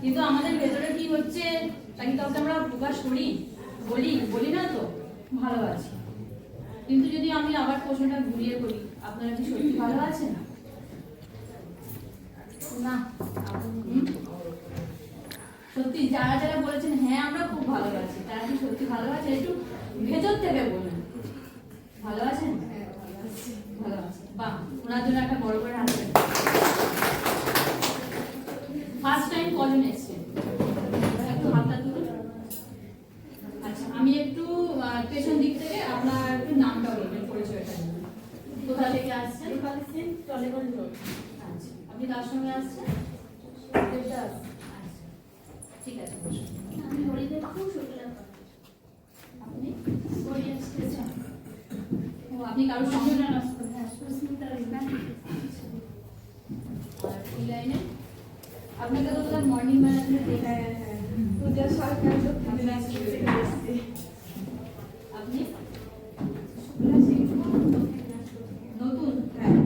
কিন্তু আমাদের ভেতরে কি হচ্ছে তা কি কাউকে আমরা প্রকাশ করি? বলি না তো ভালো আছি। কিন্তু যদি আমি আবার প্রশ্নটা ঘুরিয়ে করি, আপনারা কি সত্যি ভালো আছেন? না। সত্যি যারা যারা বলেছেন হ্যাঁ আমরা খুব ভালো আছি, তারা কি সত্যি ভালো আছে? একটু ভেতর থেকে বলুন ভালো আছেন। ভালো আছে, বাহ, ওনার জন্য একটা বড় করে হাত তালি। ফার্স্ট টাইম কজন এসেছেন? একটু হাতটা তুলুন। আচ্ছা, আমি একটু পেছন দিক থেকে আপনার একটু নামটা বলবেন, পরিচয়টা বলবেন। কোথা থেকে আসছেন? টলিগঞ্জ রোড। আচ্ছা, আপনি কার সঙ্গে আসছেন? দেবদাস। আচ্ছা, ঠিক আছে। আমি হরিদেব খুব শুক্লা। আপনি হরি আসছেন? ও, আপনি কারোর সঙ্গে আসছেন? হ্যাঁ, সুস্মিতা রিমান। আর এই লাইনে আপনাকে তো তাহলে মর্নিং ম্যারাথনে দেখে। পূজা সরকার দক্ষিণ দিনাজপুর থেকে এসেছি। আপনি শুক্লা সিংহ দক্ষিণ দিনাজপুর থেকে। নতুন? হ্যাঁ।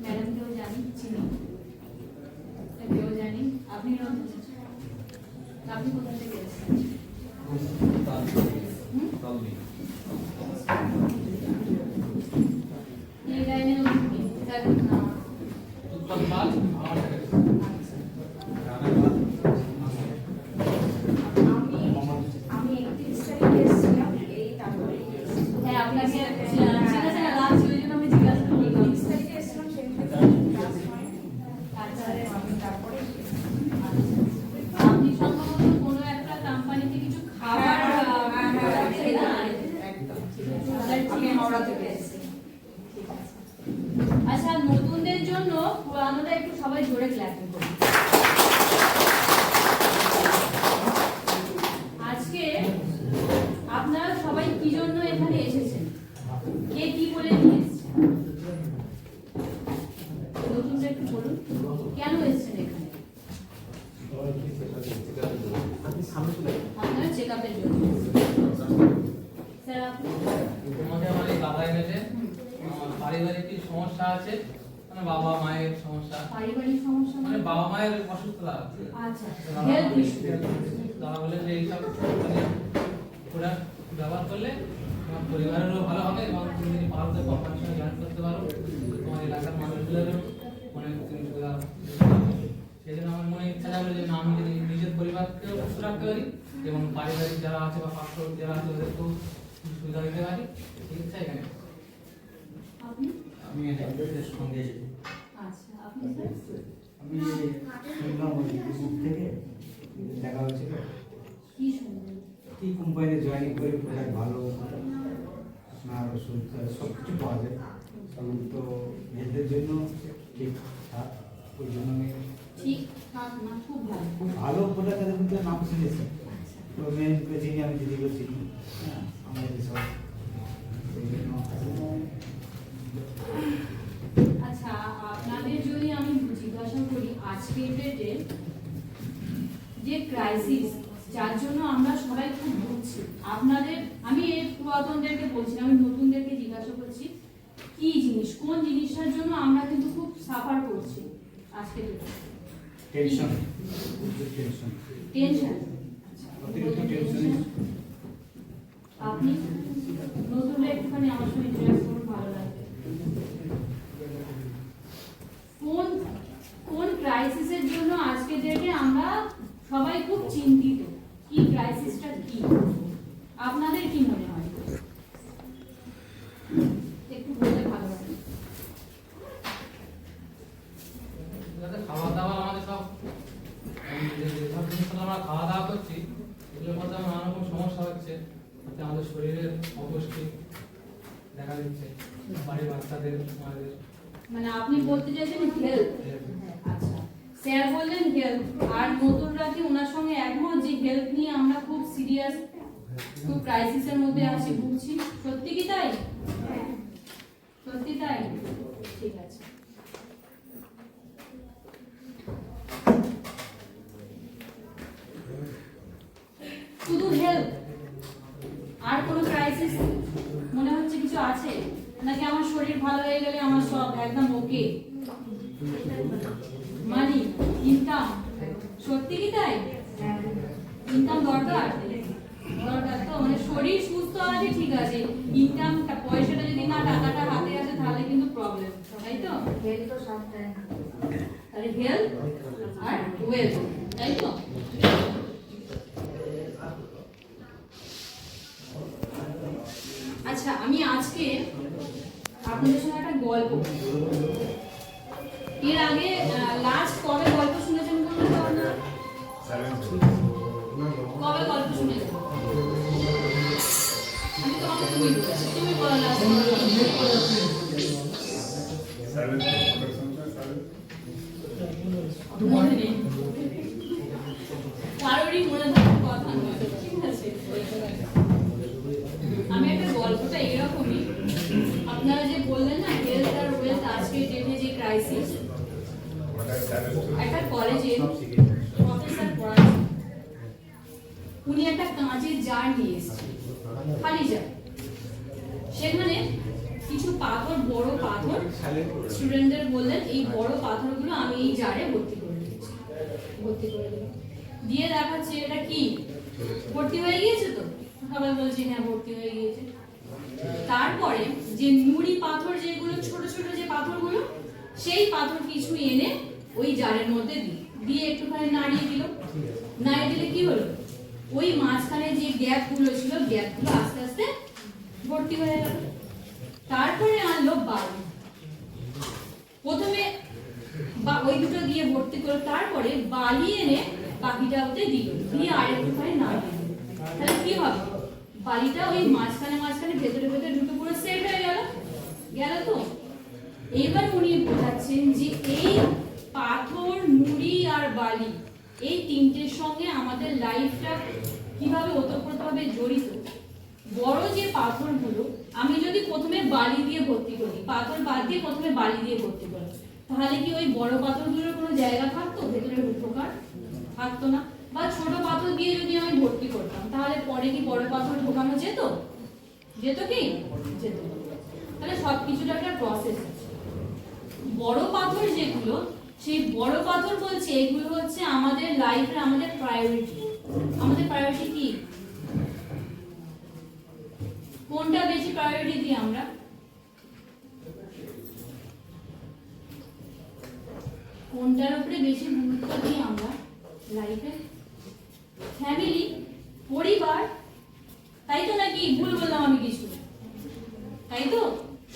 ম্যাডামকেও জানি, চিনি, একেও জানি। আপনি নতুন? আপনি কোথা থেকে এসেছেন? এই লাইনে নতুন কি? দেখুন না। আমি 31 তারিখে এসেছিলাম, এই তারপরে হ্যাঁ, আপনাকে জিজ্ঞাসা লাস্ট, ওই জন্য আমি জিজ্ঞাসা করলাম। 31 তারিখে এসেছিলাম, সেই থেকে ক্লাস হয়। আচ্ছা, আমি তারপরে আপনি সম্ভবত কোনো একটা কোম্পানিতে কিছু খাবার একদম আমি হাওড়া থেকে এসেছি। আচ্ছা, নতুনদের জন্য পুরানোটা একটু সবাই জোরে ক্ল্যাপিং করুন। আজকে আপনারা সবাই কি জন্য এখানে এসেছেন? কে কি বলে নিয়ে এসেছেন? নতুনদের একটু বলুন কেন এসেছেন এখানে? আপনার চেকআপের জন্য। স্যার, আপনি? তোমাকে আমার এই দাদা এনেছে, পারিবারিক কি সমস্যা আছে, মানে বাবা মায়ের সমস্যা, পারিবারিক সমস্যা মানে বাবা মায়ের অসুস্থতা আছে। আচ্ছা, হেলথ ইস্যু। দাদা বলে যে এইসব প্রোডাক্ট ব্যবহার করলে তোমার পরিবারেরও ভালো হবে এবং তুমি যদি পারো তো কোম্পানির সঙ্গে জয়েন করতে পারো, তোমার এলাকার মানুষগুলোরও মানে তুমি সুবিধা হবে। সেই জন্য আমার মনে ইচ্ছা জাগলো যে না, আমি যদি নিজের পরিবারকেও সুস্থ রাখতে পারি এবং পারিবারিক যারা আছে বা পার্শ্ব যারা আছে ওদেরকেও সুবিধা দিতে পারি, এই ইচ্ছা এখানে। আপনি? আমি এর সঙ্গে এসেছি। আচ্ছা, আপনি স্যার? আমি শুনলাম ওই ফেসবুক থেকে দেখা হয়েছিল, কি শুনলেন? কি কোম্পানিতে জয়েনিং করে প্রোডাক্ট ভালো, আপনার ওষুধ সব কিছু পাওয়া যায়, তখন তো হেলথের জন্য ঠিকঠাক, ওই জন্য আমি ঠিকঠাক না, খুব ভালো। খুব ভালো প্রোডাক্ট তাদের কিন্তু নাম শুনেছি, তো মেন চিনি, আমি দিদিকে চিনি, হ্যাঁ আমাদের সব ওই জন্য। আচ্ছা, আপনাদের যদি আমি জিজ্ঞাসা করি আজকের ডেটে যে ক্রাইসিস, যার জন্য আমরা সবাই খুব ভুগছি, আপনাদের, আমি এই পুরাতনদেরকে বলছি না, আমি নতুনদেরকে জিজ্ঞাসা করছি কি জিনিস, কোন জিনিসটার জন্য আমরা কিন্তু খুব সাফার করছি আজকের ডেটে? Tension, tension, tension. অতিরিক্ত টেনশন। আপনি নতুনরা একটুখানি আমার সঙ্গে ইন্টারেক্ট করুন, ভালো লাগবে। কোন ক্রাইসিসের জন্য আজকে ডেটে আমরা সবাই খুব চিন্তিত? কি ক্রাইসিসটা কি আপনাদের কি মনে হয়? একটু বললে ভালো হবে। খাওয়া দাওয়া আমাদের সব যেসব জিনিসগুলো আমরা খাওয়া দাওয়া করছি এগুলোর মধ্যে নানা রকম সমস্যা হচ্ছে, যাতে আমাদের শরীরের অপুষ্টি দেখা দিচ্ছে, বাড়ির বাচ্চাদের আমাদের। মানে আপনি বলতে চাইছেন হেলথ? আচ্ছা, স্যার বললেন হেলথ, আর নতুনরা কি ওনার সঙ্গে একমত যে হেলথ নিয়ে আমরা খুব সিরিয়াস, খুব ক্রাইসিসের মধ্যে আছি, ভুগছি? সত্যি কি তাই? সত্যি তাই? ঠিক আছে। শুধু হেলথ, আর কোনো ক্রাইসিস মনে হচ্ছে কিছু আছে নাকি? আমার শরীর ভালো হয়ে গেলে আমার সব একদম ওকে? মানি, ইনকাম, সত্যি কি তাই? ইনকাম দরকার দরকার তো, মানে শরীর সুস্থ আছে ঠিক আছে, ইনকামটা পয়সাটা যদি না টাকাটা হাতে আসে তাহলে কিন্তু প্রবলেম, তাই তো? হেলথ তো সব টাইম তাহলে হেলথ আর ওয়েলথ, তাই তো? আচ্ছা, আমি আজকে আপনাদের সঙ্গে একটা গল্প, এর আগে লাস্ট কবে গল্প শুনেছেন বলুন তো আপনারা? কবে গল্প শুনেছেন? আমি তোমাকে তুমি বলেছি, তুমি বলো লাস্ট মনে নেই, কারোরই মনে থাকার কথা নয়, ঠিক আছে? আমি একটা গল্পটা এরকমই, আপনারা যে বললেন না হেলথ আর ওয়েলথ আজকের ডেটে যে ক্রাইসিস, একটা কলেজে প্রফেসর পড়াচ্ছেন, উনি একটা কাঁচের জার নিয়ে এসেছেন, খালি জার, সেখানে কিছু পাথর, বড় পাথর, স্টুডেন্টদের বললেন এই বড় পাথরগুলো আমি এই জারে ভর্তি করে দিচ্ছি, ভর্তি করে দিলাম, দিয়ে দেখাচ্ছে এটা কি ভর্তি হয়ে গিয়েছে, তো সবাই বলছে হ্যাঁ ভর্তি হয়ে গিয়েছে। তারপরে যে নুড়ি পাথর, যেগুলো ছোট ছোট যে পাথরগুলো, সেই পাথর কিছু এনে ওই জারের মধ্যে দিয়ে একটুখানি নাড়িয়ে দিল, নাড়িয়ে দিলে কি হলো, ওই মাঝখানে যে গ্যাপগুলো ছিল গ্যাপগুলো আস্তে আস্তে ভর্তি হয়ে গেল। তারপরে আনলো বালি, প্রথমে ওই দুটো দিয়ে ভর্তি করলো, তারপরে বালি এনে বাকিটা ওতে দিল, দিয়ে আর একটুখানি নাড়িয়ে দিল, তাহলে কি হবে, বালিটা ওই মাঝখানে মাঝখানে ভেতরে ভেতরে দুটো পুরো সেট হয়ে গেল, গেল তো। এবার উনি বোঝাচ্ছেন যে এই পাথর, নুড়ি আর বালি, এই তিনটের সঙ্গে আমাদের লাইফটা কিভাবে ওতপ্রোতভাবে জড়িত। বড় যে পাথরগুলো আমি যদি প্রথমে বালি দিয়ে ভর্তি করি, পাথর বাদ দিয়ে প্রথমে বালি দিয়ে ভর্তি করি, তাহলে কি ওই বড় পাথরগুলোর কোনো জায়গা থাকতো ভেতরে ঢোকার? থাকতো না। বা ছোট পাথর দিয়ে যদি আমি ভর্তি করতাম, তাহলে পরে কি বড় পাথর ঢোকানো যেত? যেত কি? যেত। তাহলে সবকিছুর একটা প্রসেস আছে। বড় পাথর যেগুলো, সেই বড় পাথর বলছে এগুলো হচ্ছে আমাদের লাইফের আমাদের প্রায়োরিটি। আমাদের প্রায়োরিটি কি? কোনটা বেশি প্রায়োরিটি দিই আমরা? কোনটার উপরে বেশি গুরুত্ব দিই আমরা লাইফে? ফ্যামিলি, পরিবার, তাই তো নাকি ভুল বললাম আমি কিছু? তাই তো,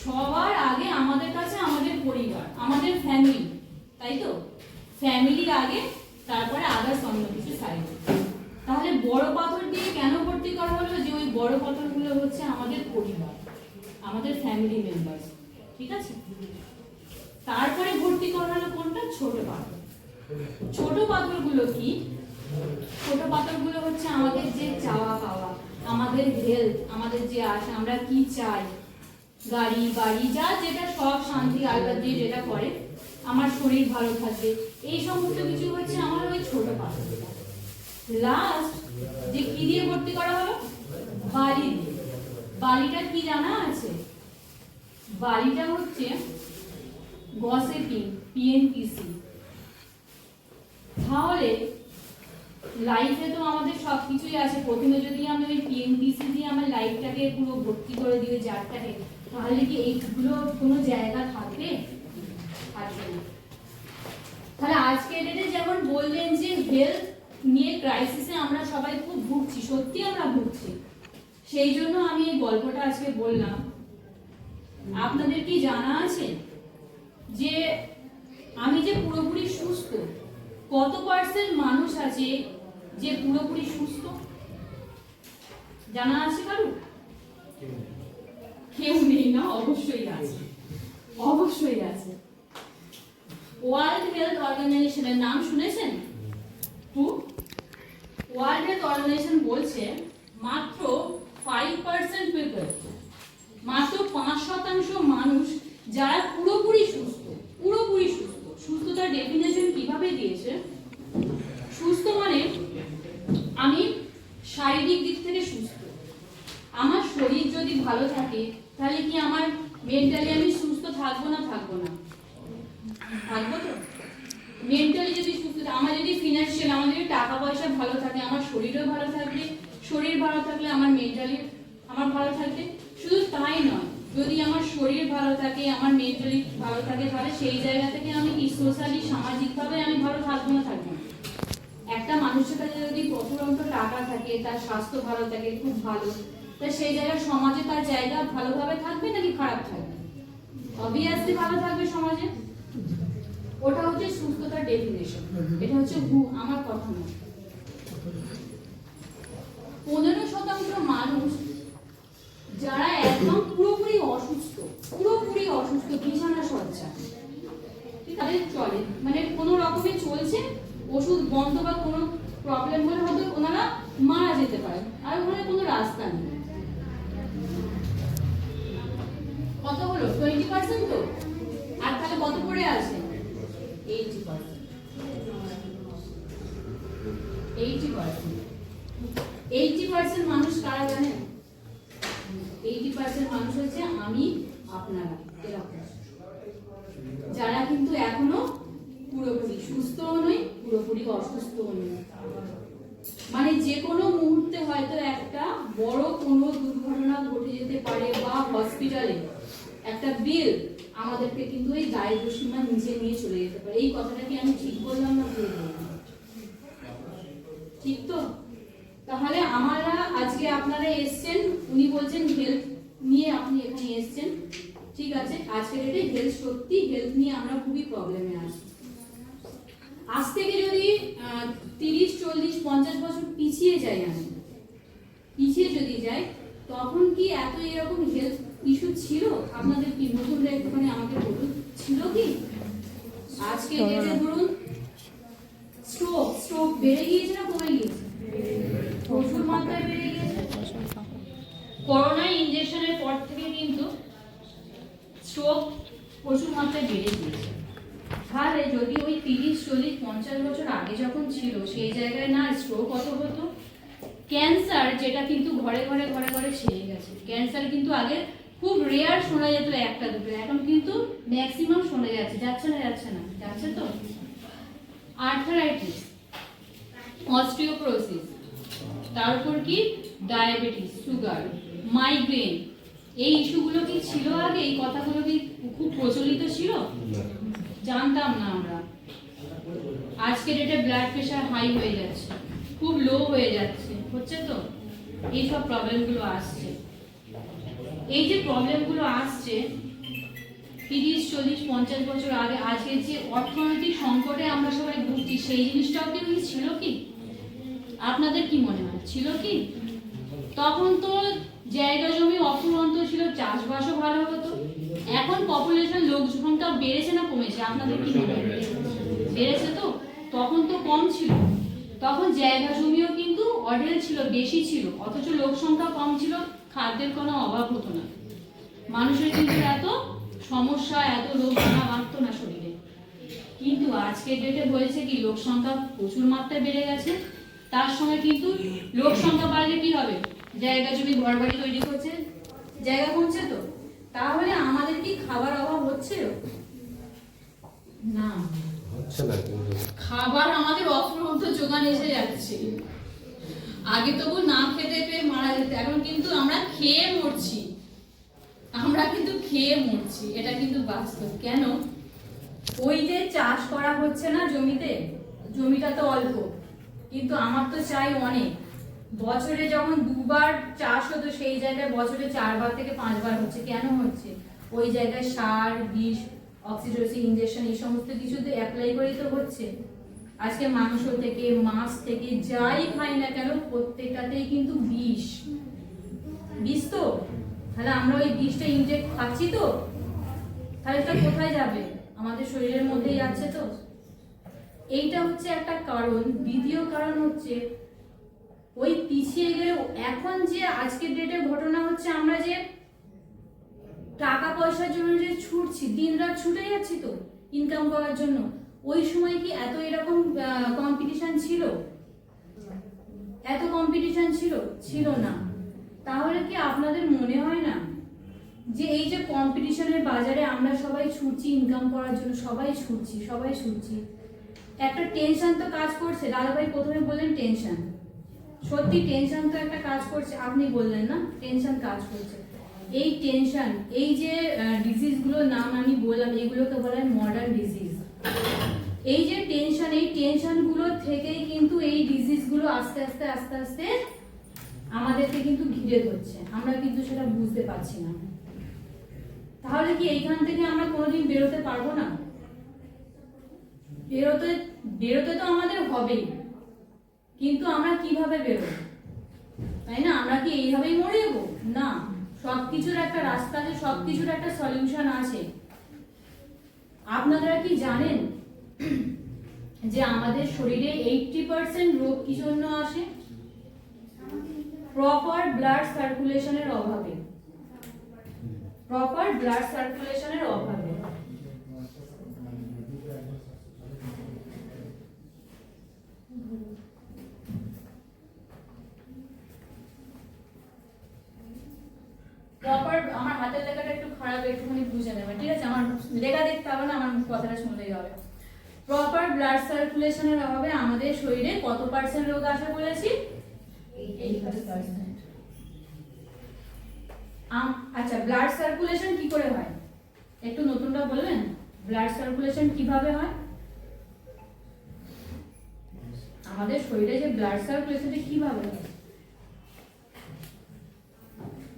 সবার আগে আমাদের কাছে আমাদের পরিবার, আমাদের ফ্যামিলি, তাই তো? ফ্যামিলির আগে, তারপরে আদার্স অন্য কিছু সাইড। তাহলে বড় পাথর দিয়ে কেন ভর্তি করা হলো? যে ওই বড় পাথরগুলো হচ্ছে আমাদের পরিবার, আমাদের ফ্যামিলি মেম্বার্স, ঠিক আছে? তারপরে ভর্তি করা হলো কোনটা? ছোট পাথর। ছোট পাথরগুলো কি? ছোট পাথরগুলো হচ্ছে আমাদের যে চাওয়া পাওয়া, আমাদের হেলথ, আমাদের যে আশা, আমরা কি চাই, গাড়ি বাড়ি, যা যেটা সব শান্তি আল্লাহ দিয়ে যেটা করে, আমার শরীর ভালো থাকবে, এই সমস্ত কিছু হচ্ছে আমার ওই ছোট পাথর। লাস্ট যে কি দিয়ে ভর্তি করা হলো? বালি দিয়ে। বালিটা কি জানা আছে? বালিটা হচ্ছে গসিপিং, পিএনপিসি। তাহলে লাইফে তো আমাদের সবকিছুই আছে, প্রথমে যদি আমি ওই পিএনপিসি দিয়ে আমার লাইফটাকে পুরো ভর্তি করে দিই জারটাকে, তাহলে কি এইগুলো কোনো জায়গা থাকবে? থাকবে না। তাহলে আজকে ডেটে যেমন বললেন যে হেলথ নিয়ে ক্রাইসিসে আমরা সবাই খুব ভুগছি, সত্যি আমরা ভুগছি, সেই জন্য আমি এই গল্পটা আজকে বললাম। আপনাদের কি জানা আছে যে আমি যে পুরোপুরি সুস্থ, কত পার্সেন্ট মানুষ আছে যে পুরোপুরি সুস্থ? জানা আছে কারো? কেউ নেই না? অবশ্যই আছে, অবশ্যই আছে। ওয়ার্ল্ড হেলথ অর্গানাইজেশনের নাম শুনেছেন? ওয়ার্ল্ড হেলথ অর্গানাইজেশন বলছে মাত্র 5% পিপল, মাত্র 5% মানুষ যারা পুরোপুরি সুস্থ, পুরোপুরি সুস্থ। সুস্থতার ডেফিনেশন কিভাবে দিয়েছে? সুস্থ মানে আমি শারীরিক দিক থেকে সুস্থ, আমার শরীর যদি ভালো থাকে তাহলে কি আমার মেন্টালি আমি সুস্থ থাকবো না? থাকবো না? থাকবো তো। মেন্টালি যদি সুস্থ, আমার যদি ফিনান্সিয়াল, আমার শরীরও ভালো থাকবে, শরীর ভালো থাকলে আমার মেন্টালি আমার ভালো থাকবে। শুধু তাই নয়, যদি আমার শরীর ভালো থাকে, আমার মেন্টালি ভালো থাকে, তাহলে সেই জায়গা থেকে আমি কি সোশ্যালি সামাজিকভাবে আমি ভালো থাকবো না থাকবো না। একটা মানুষের কাছে যদি প্রচুর টাকা থাকে, তার স্বাস্থ্য ভালো থাকে, খুব ভালো, তা সেই জায়গায় সমাজে তার জায়গা ভালোভাবে থাকবে নাকি খারাপ থাকবে? অবভিয়াসলি ভালো থাকবে সমাজে। ওটা হচ্ছে সুস্থতার ডেফিনেশন, এটা হচ্ছে আমার কথা না। 15% মানুষ যারা একদম পুরোপুরি অসুস্থ বিছানা সজ্জা, ঠিক আছে, চলে মানে কোনো রকমে চলছে, ওষুধ বন্ধ বা কোনো প্রবলেম হলে হয়তো ওনারা মারা যেতে পারে, আর ওখানে কোনো রাস্তা নেই। কত হলো? 20% তো, আর তাহলে কত পড়ে আছে? 80%। 80% মানুষ কারা জানেন? 80% মানুষ হচ্ছে আমি, আপনারা, এরকম, যারা কিন্তু এখনো পুরোপুরি সুস্থও নই, পুরোপুরি অসুস্থও নই। মানে যে কোনো মুহূর্তে হয়তো একটা বড় কোনো দুর্ঘটনা ঘটে যেতে পারে, বা হসপিটালে একটা বিল আমাদেরকে কিন্তু এই দারিদ্র সীমার নিচে নিয়ে চলে যেতে পারে। এই কথাটা কি আমি ঠিক বললাম না ভুল বললাম? ঠিক তো? তাহলে আমরা আজকে আপনারা এসছেন, উনি বলছেন হেলথ নিয়ে আপনি এখানে এসছেন, ঠিক আছে। আজকের ডেটে হেলথ, সত্যি হেলথ নিয়ে আমরা খুবই প্রবলেমে আছি। আজ থেকে যদি 30, 40, 50 বছর পিছিয়ে যাই, আমি পিছিয়ে যদি যাই, তখন কি এত এরকম হেলথ ইস্যু ছিল? আপনাদের কি নতুনরা একটুখানি আমাকে বলুন, ছিল কি? আজকে ডেটে ধরুন স্ট্রোক বেড়ে গিয়েছে না কমে গিয়েছে? প্রচুর মাত্রায় বেড়ে গিয়েছে। করোনা ইনজেকশনের পর থেকে কিন্তু স্ট্রোক প্রচুর মাত্রায় বেড়ে গিয়েছে। তাহলে যদি ওই 30, 40, 50 বছর আগে যখন ছিল, সেই জায়গায় না স্ট্রোক কত হতো, ক্যান্সার যেটা কিন্তু ঘরে ঘরে ঘরে ঘরে ছেড়ে গেছে। ক্যান্সার কিন্তু আগে খুব রেয়ার শোনা যেত, একটা দুটো, এখন কিন্তু ম্যাক্সিমাম শোনা যাচ্ছে। যাচ্ছে না? যাচ্ছে তো। আর্থারাইটিস, অস্টিওপোরোসিস, তারপর কি ডায়াবেটিস, সুগার, মাইগ্রেন, এই ইস্যুগুলো কি ছিল আগে? এই কথাগুলো কি খুব প্রচলিত ছিল? জানতাম না আমরা। আজকে ডেটে ব্লাড প্রেশার হাই হয়ে যাচ্ছে, খুব লো হয়ে যাচ্ছে, হচ্ছে তো। এইসব প্রবলেমগুলো আসছে। এই যে প্রবলেমগুলো আসছে 30, 40, 50 বছর আগে, আজকে যে অর্থনৈতিক সংকটে আমরা সবাই ভুগছি, সেই জিনিসটাও কি ছিল কি? আপনাদের কি মনে হয় ছিল কি? তখন তো জায়গা জমি অফুরন্ত ছিল, চাষবাসও ভালো হতো। এখন পপুলেশন, লোক সংখ্যা বেড়েছে না কমেছে? আপনাদের কি মনে হয়? বেড়েছে তো। তখন তো কম ছিল, তখন জায়গা জমিও কিন্তু অঢেল ছিল, বেশি ছিল, অথচ লোক সংখ্যা কম ছিল, খাদ্যের কোনো অভাব হতো না, মানুষের কিন্তু এত সমস্যা, এত রোগ মারত না শরীরে। কিন্তু আজকের ডেটে হয়েছে কি, লোক সংখ্যা প্রচুর মাত্রায় বেড়ে গেছে, তার সঙ্গে কিন্তু লোক সংখ্যা বাড়লে কি হবে? জায়গা জমি ঘর বাড়ি তৈরি করছে, জায়গা কমছে তো। তাহলে আমাদের কি খাবার অভাব হচ্ছে না? খাবার আমাদের অফুরন্ত যোগান এসে যাচ্ছে। আগে তবু না খেতে পেয়ে মারা যেত, এখন কিন্তু আমরা খেয়ে মরছি, এটা কিন্তু বাস্তব। কেন? ওই যে চাষ করা হচ্ছে না জমিতে, জমিটা তো অল্প, কিন্তু আমার তো চাই অনেক। বছরে যখন 2 বার চাষ হতো, সেই জায়গায় বছরে 4 বার থেকে 5 বার হচ্ছে। কেন হচ্ছে? ওই জায়গায় সার, বিষ, অক্সিটোসিন ইনজেকশন, এই সমস্ত কিছু তো অ্যাপ্লাই করেই তো হচ্ছে। আজকে মাংস থেকে, মাছ থেকে যাই খাই না কেন, প্রত্যেকটাতেই কিন্তু বিষ তো। তাহলে আমরা ওই বিষটা ইনজেক্ট খাচ্ছি তো, তাহলে এটা কোথায় যাবে? আমাদের শরীরের মধ্যেই যাচ্ছে তো। এইটা হচ্ছে একটা কারণ। দ্বিতীয় কারণ হচ্ছে ওই পিছিয়ে গেলে এখন যে আজকের ডেটে ঘটনা হচ্ছে, আমরা যে টাকা পয়সার জন্য যে ছুটছি, দিন রাত ছুটে যাচ্ছি তো ইনকাম করার জন্য, ওই সময় কি এত এরকম কম্পিটিশন ছিল? এত কম্পিটিশন ছিল না। তাহলে কি আপনাদের মনে হয় না যে এই যে কম্পিটিশনের বাজারে আমরা সবাই ছুটছি ইনকাম করার জন্য, সবাই ছুটছি, একটা টেনশন তো কাজ করছে। দাদাভাই প্রথমে বললেন টেনশন, সত্যি টেনশন তো একটা কাজ করছে, আপনি বললেন না টেনশন কাজ করছে। এই টেনশন, এই যে ডিজিজগুলোর নাম আমি বললাম, এগুলোকে বলা হয় মডার্ন ডিজিজ। এই যে টেনশন, এই টেনশনগুলো থেকেই কিন্তু এই ডিজিজগুলো আস্তে আস্তে আস্তে আস্তে আমাদেরকে কিন্তু ঘিরে ধরছে, আমরা কিন্তু সেটা বুঝতে পারছি না। তাহলে কি এইখান থেকে আমরা কোনোদিন বেরোতে পারবো না? বেরোতে তো আমাদের হবেই, কিন্তু আমরা কিভাবে বেরোবো, তাই না? আমরা কি এইভাবেই মরে যাবো? না, সবকিছুর একটা রাস্তা আছে, সবকিছুর একটা সলিউশন আছে। আপনারা কি জানেন যে আমাদের শরীরে 80% রোগ কি জন্য আসে? প্রপার ব্লাড সার্কুলেশনের অভাবে। প্রপার ব্লাড সার্কুলেশনের অভাবে। প্রপার, আমার হাতের লেখাটা একটু খারাপ, একটুখানি বুঝে নেবেন, ঠিক আছে? আমার লেখা দেখতে হবে না, আমার কথাটা শুনলেই হবে। প্রপার ব্লাড সার্কুলেশনের অভাবে আমাদের শরীরে কত পার্সেন্ট রোগ আসে বলেছি? 80%। আচ্ছা, ব্লাড সার্কুলেশন কি করে হয় একটু নতুনটা বলবেন? ব্লাড সার্কুলেশন কিভাবে হয়? আমাদের শরীরে যে ব্লাড সার্কুলেশনটা কিভাবে হয়,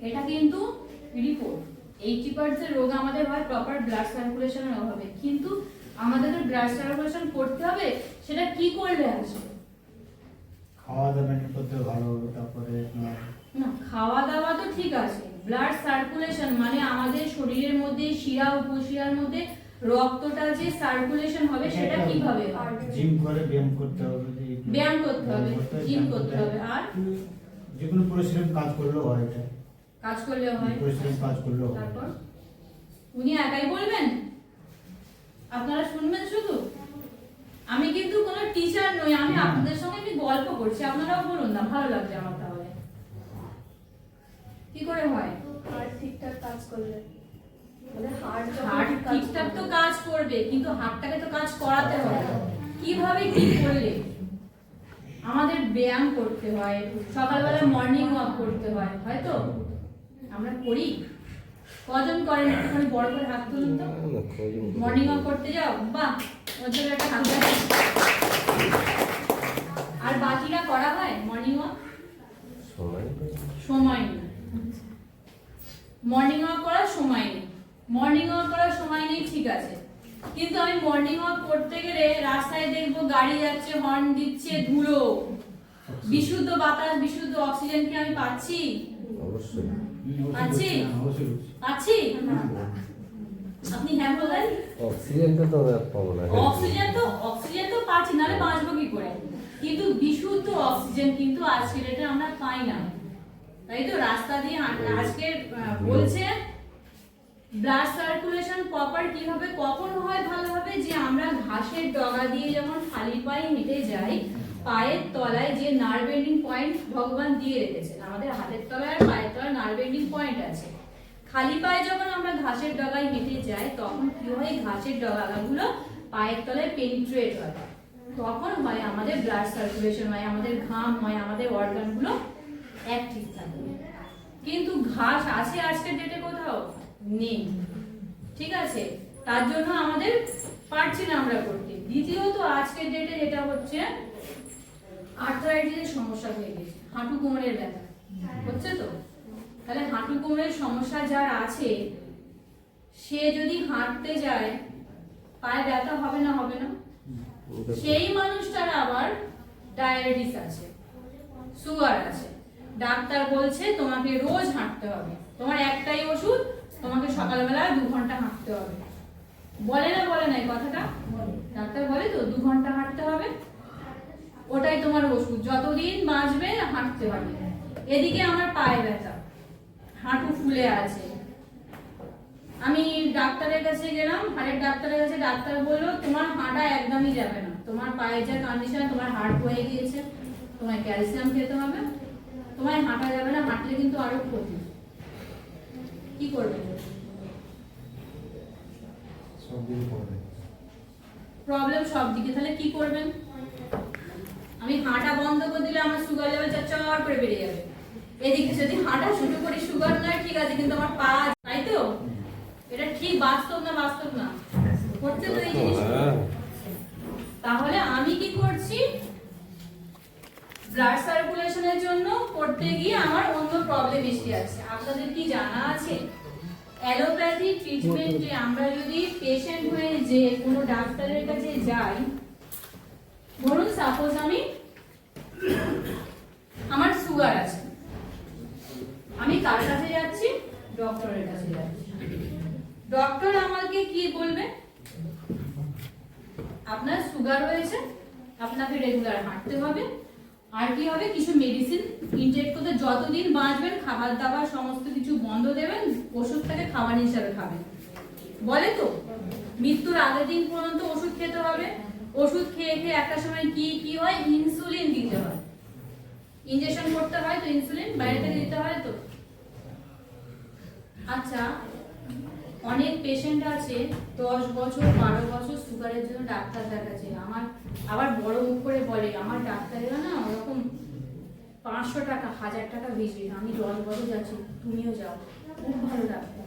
এটা কিন্তু রিপোর্ট। 80% রোগ আমাদের হয় প্রপার ব্লাড সার্কুলেশনের অভাবে। কিন্তু আমাদের ব্লাড সার্কুলেশন করতে হবে, সেটা কি করলে আসবে? খাওয়া দাওয়া মেনটেন করতে ভালো, তারপরে না, খাওয়া দাওয়া তো ঠিক আছে, ব্লাড সার্কুলেশন মানে আমাদের শরীরের মধ্যে শিরা উপশিরার মধ্যে রক্তটা যে সার্কুলেশন হবে সেটা কিভাবে হয়? জিম করে ব্যায়াম করতে হবে, ব্যায়াম করতে হবে, জিম করতে হবে, আর যে কোনো পরিশ্রম কাজ করলেও হয়, এটা কাজ করলেও হয়, পরিশ্রম কাজ করলেও হয়। তারপর উনি একাই বলবেন, আপনারা শুনবেন শুধু? আমি কিন্তু কোনো টিচার নই, আমি আপনাদের সঙ্গে আমি গল্প করছি, আপনারাও বলুন না, ভালো লাগছে আমার। তাহলে কি করে হয়? হার্ট ঠিকঠাক কাজ করলে, মানে হার্ট ঠিকঠাক তো কাজ করবে, কিন্তু হার্টটাকে তো কাজ করাতে হবে। কিভাবে, কি করলে? আমাদের ব্যায়াম করতে হয়, সকালবেলা মর্নিং ওয়াক করতে হয়, হয়তো আমরা করি? কজন করেন? একটুখানি বড় করে হাত তুলুন তো। মর্নিং ওয়াক করতে যাও, বাহ, ওর জন্য একটা হাত দেয়। আর বাকিরা করা হয় মর্নিং ওয়াক? সময় নেই। মর্নিং ওয়াক করার সময় নেই, মর্নিং ওয়াক করার সময় নেই, ঠিক আছে। কিন্তু আমি মর্নিং ওয়াক করতে গেলে রাস্তায় দেখবো গাড়ি যাচ্ছে, হর্ন দিচ্ছে, ধুলো, বিশুদ্ধ বাতাস, বিশুদ্ধ অক্সিজেন কি আমি পাচ্ছি? অবশ্যই পাচ্ছি? অবশ্যই পাচ্ছি? আপনি হ্যাঁ বলেন। অক্সিজেনটা তো আমরা পাবো না। অক্সিজেন তো পাচ্ছি, নাহলে বাঁচবো কি করে? কিন্তু বিশুদ্ধ অক্সিজেন কিন্তু আজকের ডেটে আমরা পাই না, তাই তো? রাস্তা দিয়ে আজকে বলছে ব্লাড সার্কুলেশন প্রপার কিভাবে কখন হয় ভালোভাবে? যে আমরা ঘাসের ডগা দিয়ে যেমন খালি পায়ে হেঁটে যাই, পায়ের তলায় যে নার্ভ এন্ডিং পয়েন্ট ভগবান দিয়ে রেখেছেন, আমাদের হাতের তলায় আর পায়ের তলায় নার্ভ এন্ডিং পয়েন্ট আছে। খালি পায়ে যখন আমরা ঘাসের ডগায় হেঁটে যাই, তখন কি হয়? ঘাসের ডগাগুলো পায়ের তলায় পেনিট্রেট হয়, তখন হয় আমাদের ব্লাড সার্কুলেশন হয়, আমাদের ঘাম হয়, আমাদের অর্গানগুলো অ্যাক্টিভ থাকে। কিন্তু ঘাস আছে আজকের ডেটে কোথাও? নেই, ঠিক আছে? তার জন্য আমাদের পারছি না আমরা করতে। দ্বিতীয়ত আজকের ডেটে যেটা হচ্ছে, আর্থ্রাইটিসের সমস্যা হয়ে গেছে, হাঁটু কোমরের ব্যথা হচ্ছে তো। তাহলে হাঁটু কোমরের সমস্যা যার আছে, সে যদি হাঁটতে যায়, পায়ে ব্যথা হবে না? হবে না? সেই মানুষটার আবার ডায়াবেটিস আছে, সুগার আছে, ডাক্তার বলছে তোমাকে রোজ হাঁটতে হবে, তোমার একটাই ওষুধ, তোমাকে সকালবেলা 2 ঘন্টা হাঁটতে হবে। বলে না, বলে না এই কথাটা? ডাক্তার বলে তো 2 ঘন্টা হাঁটতে হবে, ওটাই তোমার ওষুধ, যতদিন বাঁচবে হাঁটতে হবে। এদিকে আমার পায়ে ব্যথা, হাঁটু ফুলে আছে, আমি ডাক্তারের কাছে গেলাম, হাড়ের ডাক্তারের কাছে, ডাক্তার বললো তোমার হাঁটা একদমই যাবে না, তোমার পায়ের যা কন্ডিশন, তোমার হার্ট হয়ে গিয়েছে, তোমায় ক্যালসিয়াম খেতে হবে, তোমায় হাঁটা যাবে না, হাঁটলে কিন্তু আরো ক্ষতি। কি করবেন? সব দিকে প্রবলেম সব দিকে, তাহলে কি করবেন? আমি আমি হাঁটা বন্ধ করে দিলে আমার সুগার লেভেল চট করে বেড়ে যাবে। এদিকে যদি হাঁটা শুরু করি সুগার নয় ঠিক আছে, কিন্তু আমার পা, তাই তো? এটা ঠিক বাস্তব না? বাস্তব না? হচ্ছে তো এই জিনিসটা। হ্যাঁ। তাহলে আমি কি করছি, ব্লাড সার্কুলেশনের জন্য করতে গিয়ে আমার অন্য প্রবলেম এসে যাচ্ছে। আপনাদের কি জানা আছে অ্যালোপ্যাথি ট্রিটমেন্টে আমরা যদি পেশেন্ট হয়ে যে কোনো ডাক্তারের কাছে যাই, ধরুন সাপোজ আমার সুগার আছে, আমি কার কাছে যাচ্ছি? ডক্টরের কাছে যাচ্ছি। ডক্টর আমাকে কি বলবে? আপনার সুগার হয়েছে, আপনাকে রেগুলার হাঁটতে হবে, আর কি হবে, কিছু মেডিসিন ইনটেক করতে, যতদিন বাঁচবেন খাবার দাবার সমস্ত কিছু বন্ধ দেবেন, ওষুধটাকে খাবার হিসাবে খাবেন, বলে তো? মৃত্যুর আগের দিন পর্যন্ত ওষুধ খেতে হবে। ওষুধ খেয়ে খেয়ে একটা সময় কি কি হয়, ইনসুলিন দিতে হয়, ইনজেকশন করতে হয়, তো ইনসুলিন বাইরে থেকে দিতে হয় তো। আচ্ছা, অনেক পেশেন্ট আছে 10 বছর 12 বছর সুগারের জন্য ডাক্তার দেখাচ্ছে, আমার আবার বড় মুখ করে বলে আমার ডাক্তারেরা না ওরকম 500 টাকা 1000 টাকা বেশি, আমি 10 বছর যাচ্ছি, তুমিও যাও, খুব ভালো ডাক্তার,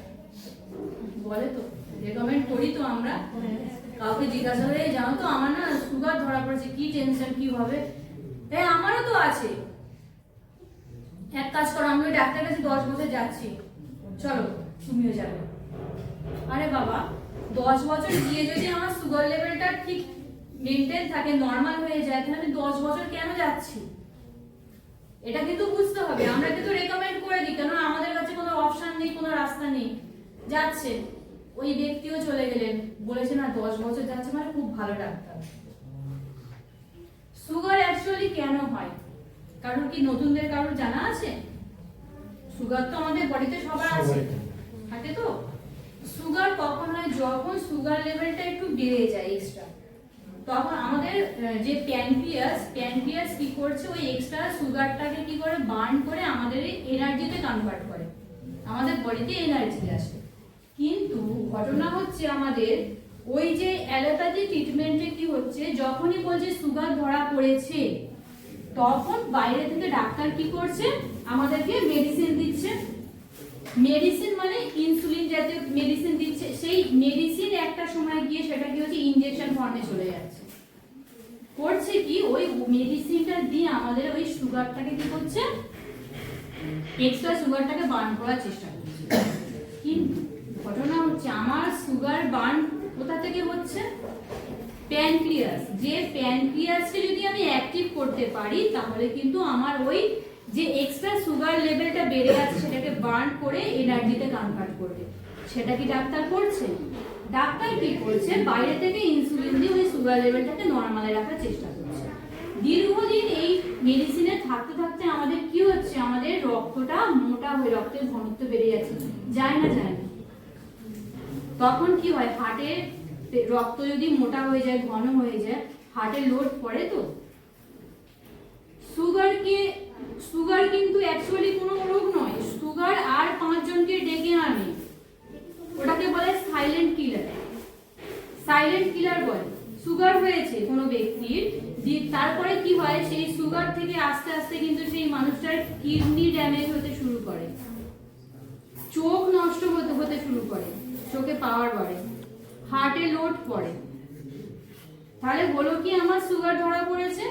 বলে তো? রেকমেন্ড করি তো আমরা, কাউকে জিজ্ঞাসা করে জানো তো আমার না সুগার ধরা পড়েছে, কি টেনশন, কি হবে? হ্যাঁ আমারও তো আছে, এক কাজ করো, আমি ওই ডাক্তারের কাছে 10 বছর যাচ্ছি, চলো তুমিও যাবে। আরে বাবা, 10 বছর গিয়ে যদি আমার সুগার লেভেলটা ঠিক মেনটেন থাকে, নর্মাল হয়ে যায়, তাহলে আমি 10 বছর কেন যাচ্ছি? এটা কিন্তু বুঝতে হবে। আমরা কিন্তু রেকমেন্ড করে দিই, কেন আমাদের কাছে কোনো অপশন নেই, কোনো রাস্তা নেই, যাচ্ছে। ওই ব্যক্তিও চলে গেলেন, বলেছে না 10 বছর যাচ্ছে মানে খুব ভালো ডাক্তার। সুগার অ্যাকচুয়ালি কেন হয়? কারণ কি নতুনদের কারোর জানা আছে? সুগার তো আমাদের বডিতে সবার আছে, থাকে তো। সুগার কখন হয়? যখন সুগার লেভেলটা একটু বেড়ে যায় এক্সট্রা, তখন আমাদের যে প্যানক্রিয়াস কি করছে, ওই এক্সট্রা সুগারটাকে কি করে বার্ন করে আমাদের এনার্জিতে কনভার্ট করে, আমাদের বডিতে এনার্জি আসে। কিন্তু ঘটনা হচ্ছে আমাদের ওই যে অ্যালোপ্যাথি ট্রিটমেন্টে কি হচ্ছে, যখনই বলছে সুগার ধরা পড়েছে, তখন বাইরে থেকে ডাক্তার কি করছে, আমাদেরকে মেডিসিন দিচ্ছে। মেডিসিন মানে ইনসুলিন জাতীয় মেডিসিন দিচ্ছে। সেই মেডিসিন একটা সময় গিয়ে সেটা কি হচ্ছে, ইনজেকশন ফর্মে চলে যাচ্ছে। করছে কি, ওই মেডিসিনটা দিয়ে আমাদের ওই সুগারটাকে কি করছে, এক্সট্রা সুগারটাকে বার্ন করার চেষ্টা করছে। কিন্তু ঘটনা হচ্ছে আমার সুগার বার্ন কোথা থেকে হচ্ছে? প্যানক্রিয়াস। যে প্যানক্রিয়াসকে যদি আমি অ্যাক্টিভ করতে পারি, তাহলে কিন্তু আমার ওই যে এক্সট্রা সুগার লেভেলটা বেড়ে যাচ্ছে সেটাকে বার্ন করে এনার্জিতে কনভার্ট করবে। সেটা কি ডাক্তার করছে? ডাক্তার কি করছে, বাইরে থেকে ইনসুলিন দিয়ে ওই সুগার লেভেলটাকে নরমালে রাখার চেষ্টা করছে। দীর্ঘদিন এই মেডিসিনে থাকতে থাকতে আমাদের কি হচ্ছে, আমাদের রক্তটা মোটা হয়ে, রক্তের ঘনত্ব বেড়ে যাচ্ছে, যায় না? তখন কি হয়, হার্টে রক্ত যদি মোটা হয়ে যায়, ঘন হয়ে যায়, হার্টে লোড পড়ে তো। সুগার কিন্তু অ্যাকচুয়ালি কোনো রোগ নয়, সুগার আর 5 জনকে ডেকে আনে, ওটাকে বলে সাইলেন্ট কিলার বলে। সুগার হয়েছে কোনো ব্যক্তির, তারপরে কি হয়, সেই সুগার থেকে আস্তে আস্তে কিন্তু সেই মানুষটার কিডনি ড্যামেজ হতে শুরু করে, চোখ নষ্ট হতে শুরু করে, চোখে পাওয়ার বাড়ে, হার্টে লোড পড়ে। তাহলে বলো কি আমার সুগার ধরা পড়েছে,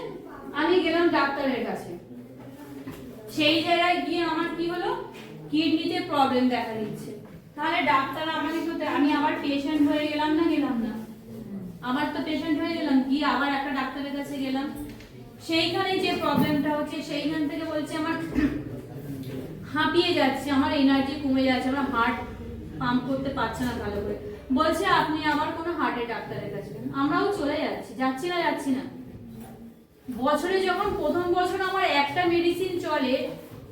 আমি গেলাম ডাক্তারের কাছে, সেই জায়গায় গিয়ে আমার কি হলো, কিডনিতে প্রবলেম দেখা দিচ্ছে। তাহলে ডাক্তার আমাকে তো, আমি আবার পেশেন্ট হয়ে গেলাম না? আমার তো পেশেন্ট হয়ে গেলাম, গিয়ে আবার একটা ডাক্তারের কাছে গেলাম, সেইখানে যে প্রবলেমটা হচ্ছে, সেইখান থেকে বলছে আমার হাঁপিয়ে যাচ্ছে, আমার এনার্জি কমে যাচ্ছে, আমার হার্ট পাম্প করতে পারছে না ভালো করে, বলছে আপনি আবার কোনো হার্টের ডাক্তারের কাছে। আমরাও চলে যাচ্ছি না। বছরে যখন প্রথম বছর আমার একটা মেডিসিন চলে,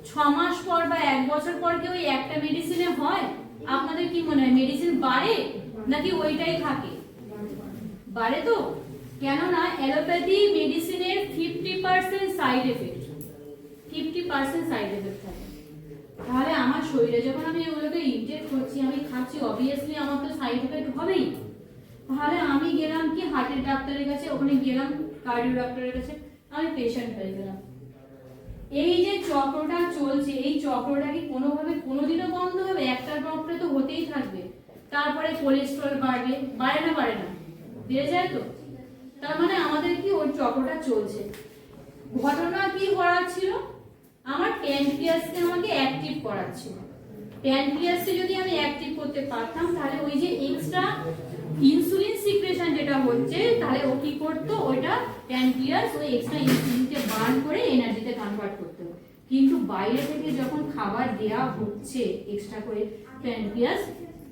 6 মাস পর বা 1 বছর পর কি ওই একটা মেডিসিনে হয়? আপনাদের কি মনে হয় মেডিসিন বাড়ে নাকি ওইটাই থাকে? বাড়ে তো। কেননা অ্যালোপ্যাথি মেডিসিনের 50% সাইড এফেক্ট থাকে। তাহলে আমার শরীরে যখন আমি এগুলোকে ইনটেক করছি, আমি খাচ্ছি, অবভিয়াসলি আমার তো সাইড এফেক্ট হবেই। তাহলে আমি গেলাম কি হার্টের ডাক্তারের কাছে, ওখানে গেলাম কার্ডিও ডাক্তারের কাছে, আমি পেশেন্ট হয়ে গেলাম। এই যে চক্রটা চলছে, এই চক্রটা কি কোনোভাবে কোনোদিনও বন্ধ হবে? একটার পর একটা তো হতেই থাকবে। তারপরে কোলেস্টেরল বাড়বে, বাড়ে না বেড়ে যায় তো। তার মানে আমাদের কি ওই চক্রটা চলছে। ঘটনা কি করাচ্ছিল? আমার প্যানক্রিয়াসকে আমাকে অ্যাক্টিভ করাচ্ছিল। প্যানক্রিয়াসকে যদি আমি অ্যাক্টিভ করতে পারতাম তাহলে ওই যে এক্সট্রা ইনসুলিন সিক্রেশন যেটা হচ্ছে, তাহলে ও কি করতো? ওইটা প্যানক্রিয়াস ওই এক্সট্রা ইনসুলিনকে বার্ন করে এনার্জিতে কনভার্ট করতে। কিন্তু বাইরে থেকে যখন খাবার দেওয়া হচ্ছে এক্সট্রা করে, প্যানক্রিয়াস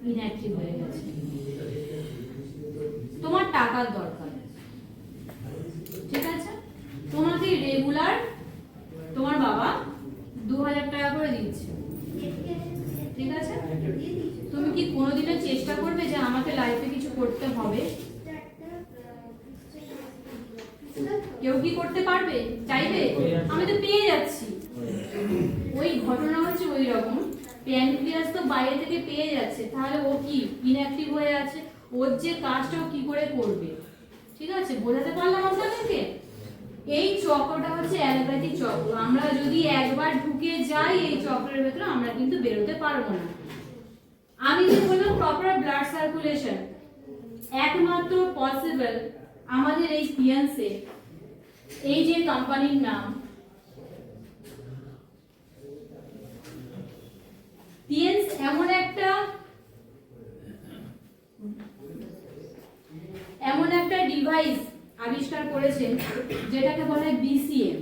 ইনঅ্যাক্টিভ হয়ে গেছে। তোমার টাকার দরকার, ঠিক আছে? তোমাকে রেগুলার তোমার বাবা 2000 টাকা করে দিচ্ছে, ঠিক আছে? তুমি কি কোনোদিনও চেষ্টা করবে যে আমাকে লাইফে কিছু করতে হবে? কেউ কি করতে পারবে? চাইবে? আমি তো পেয়ে যাচ্ছি। ওই ঘটনা হচ্ছে ওই রকম। প্যানক্রিয়াস তো বাইরে থেকে পেয়ে যাচ্ছে, তাহলে ও কি ইনঅ্যাক্টিভ হয়ে আছে? ওর যে কাজটা ও কি করে করবে? ঠিক আছে, বোঝাতে পারলাম আপনাদেরকে? এই চক্রটা হচ্ছে অ্যালোপ্যাথি চক্র। আমরা যদি একবার ঢুকে যাই এই চক্রের ভেতরে, আমরা কিন্তু বেরোতে পারবো না। আমি যে বললাম প্রপার ব্লাড সার্কুলেশন একমাত্র পসিবল আমাদের এই পিএনসে, এই যে কোম্পানির নাম পিএনস, এমন একটা ডিভাইস আবিষ্কার করেছেন যেটাকে বলা হয় বিসিএম।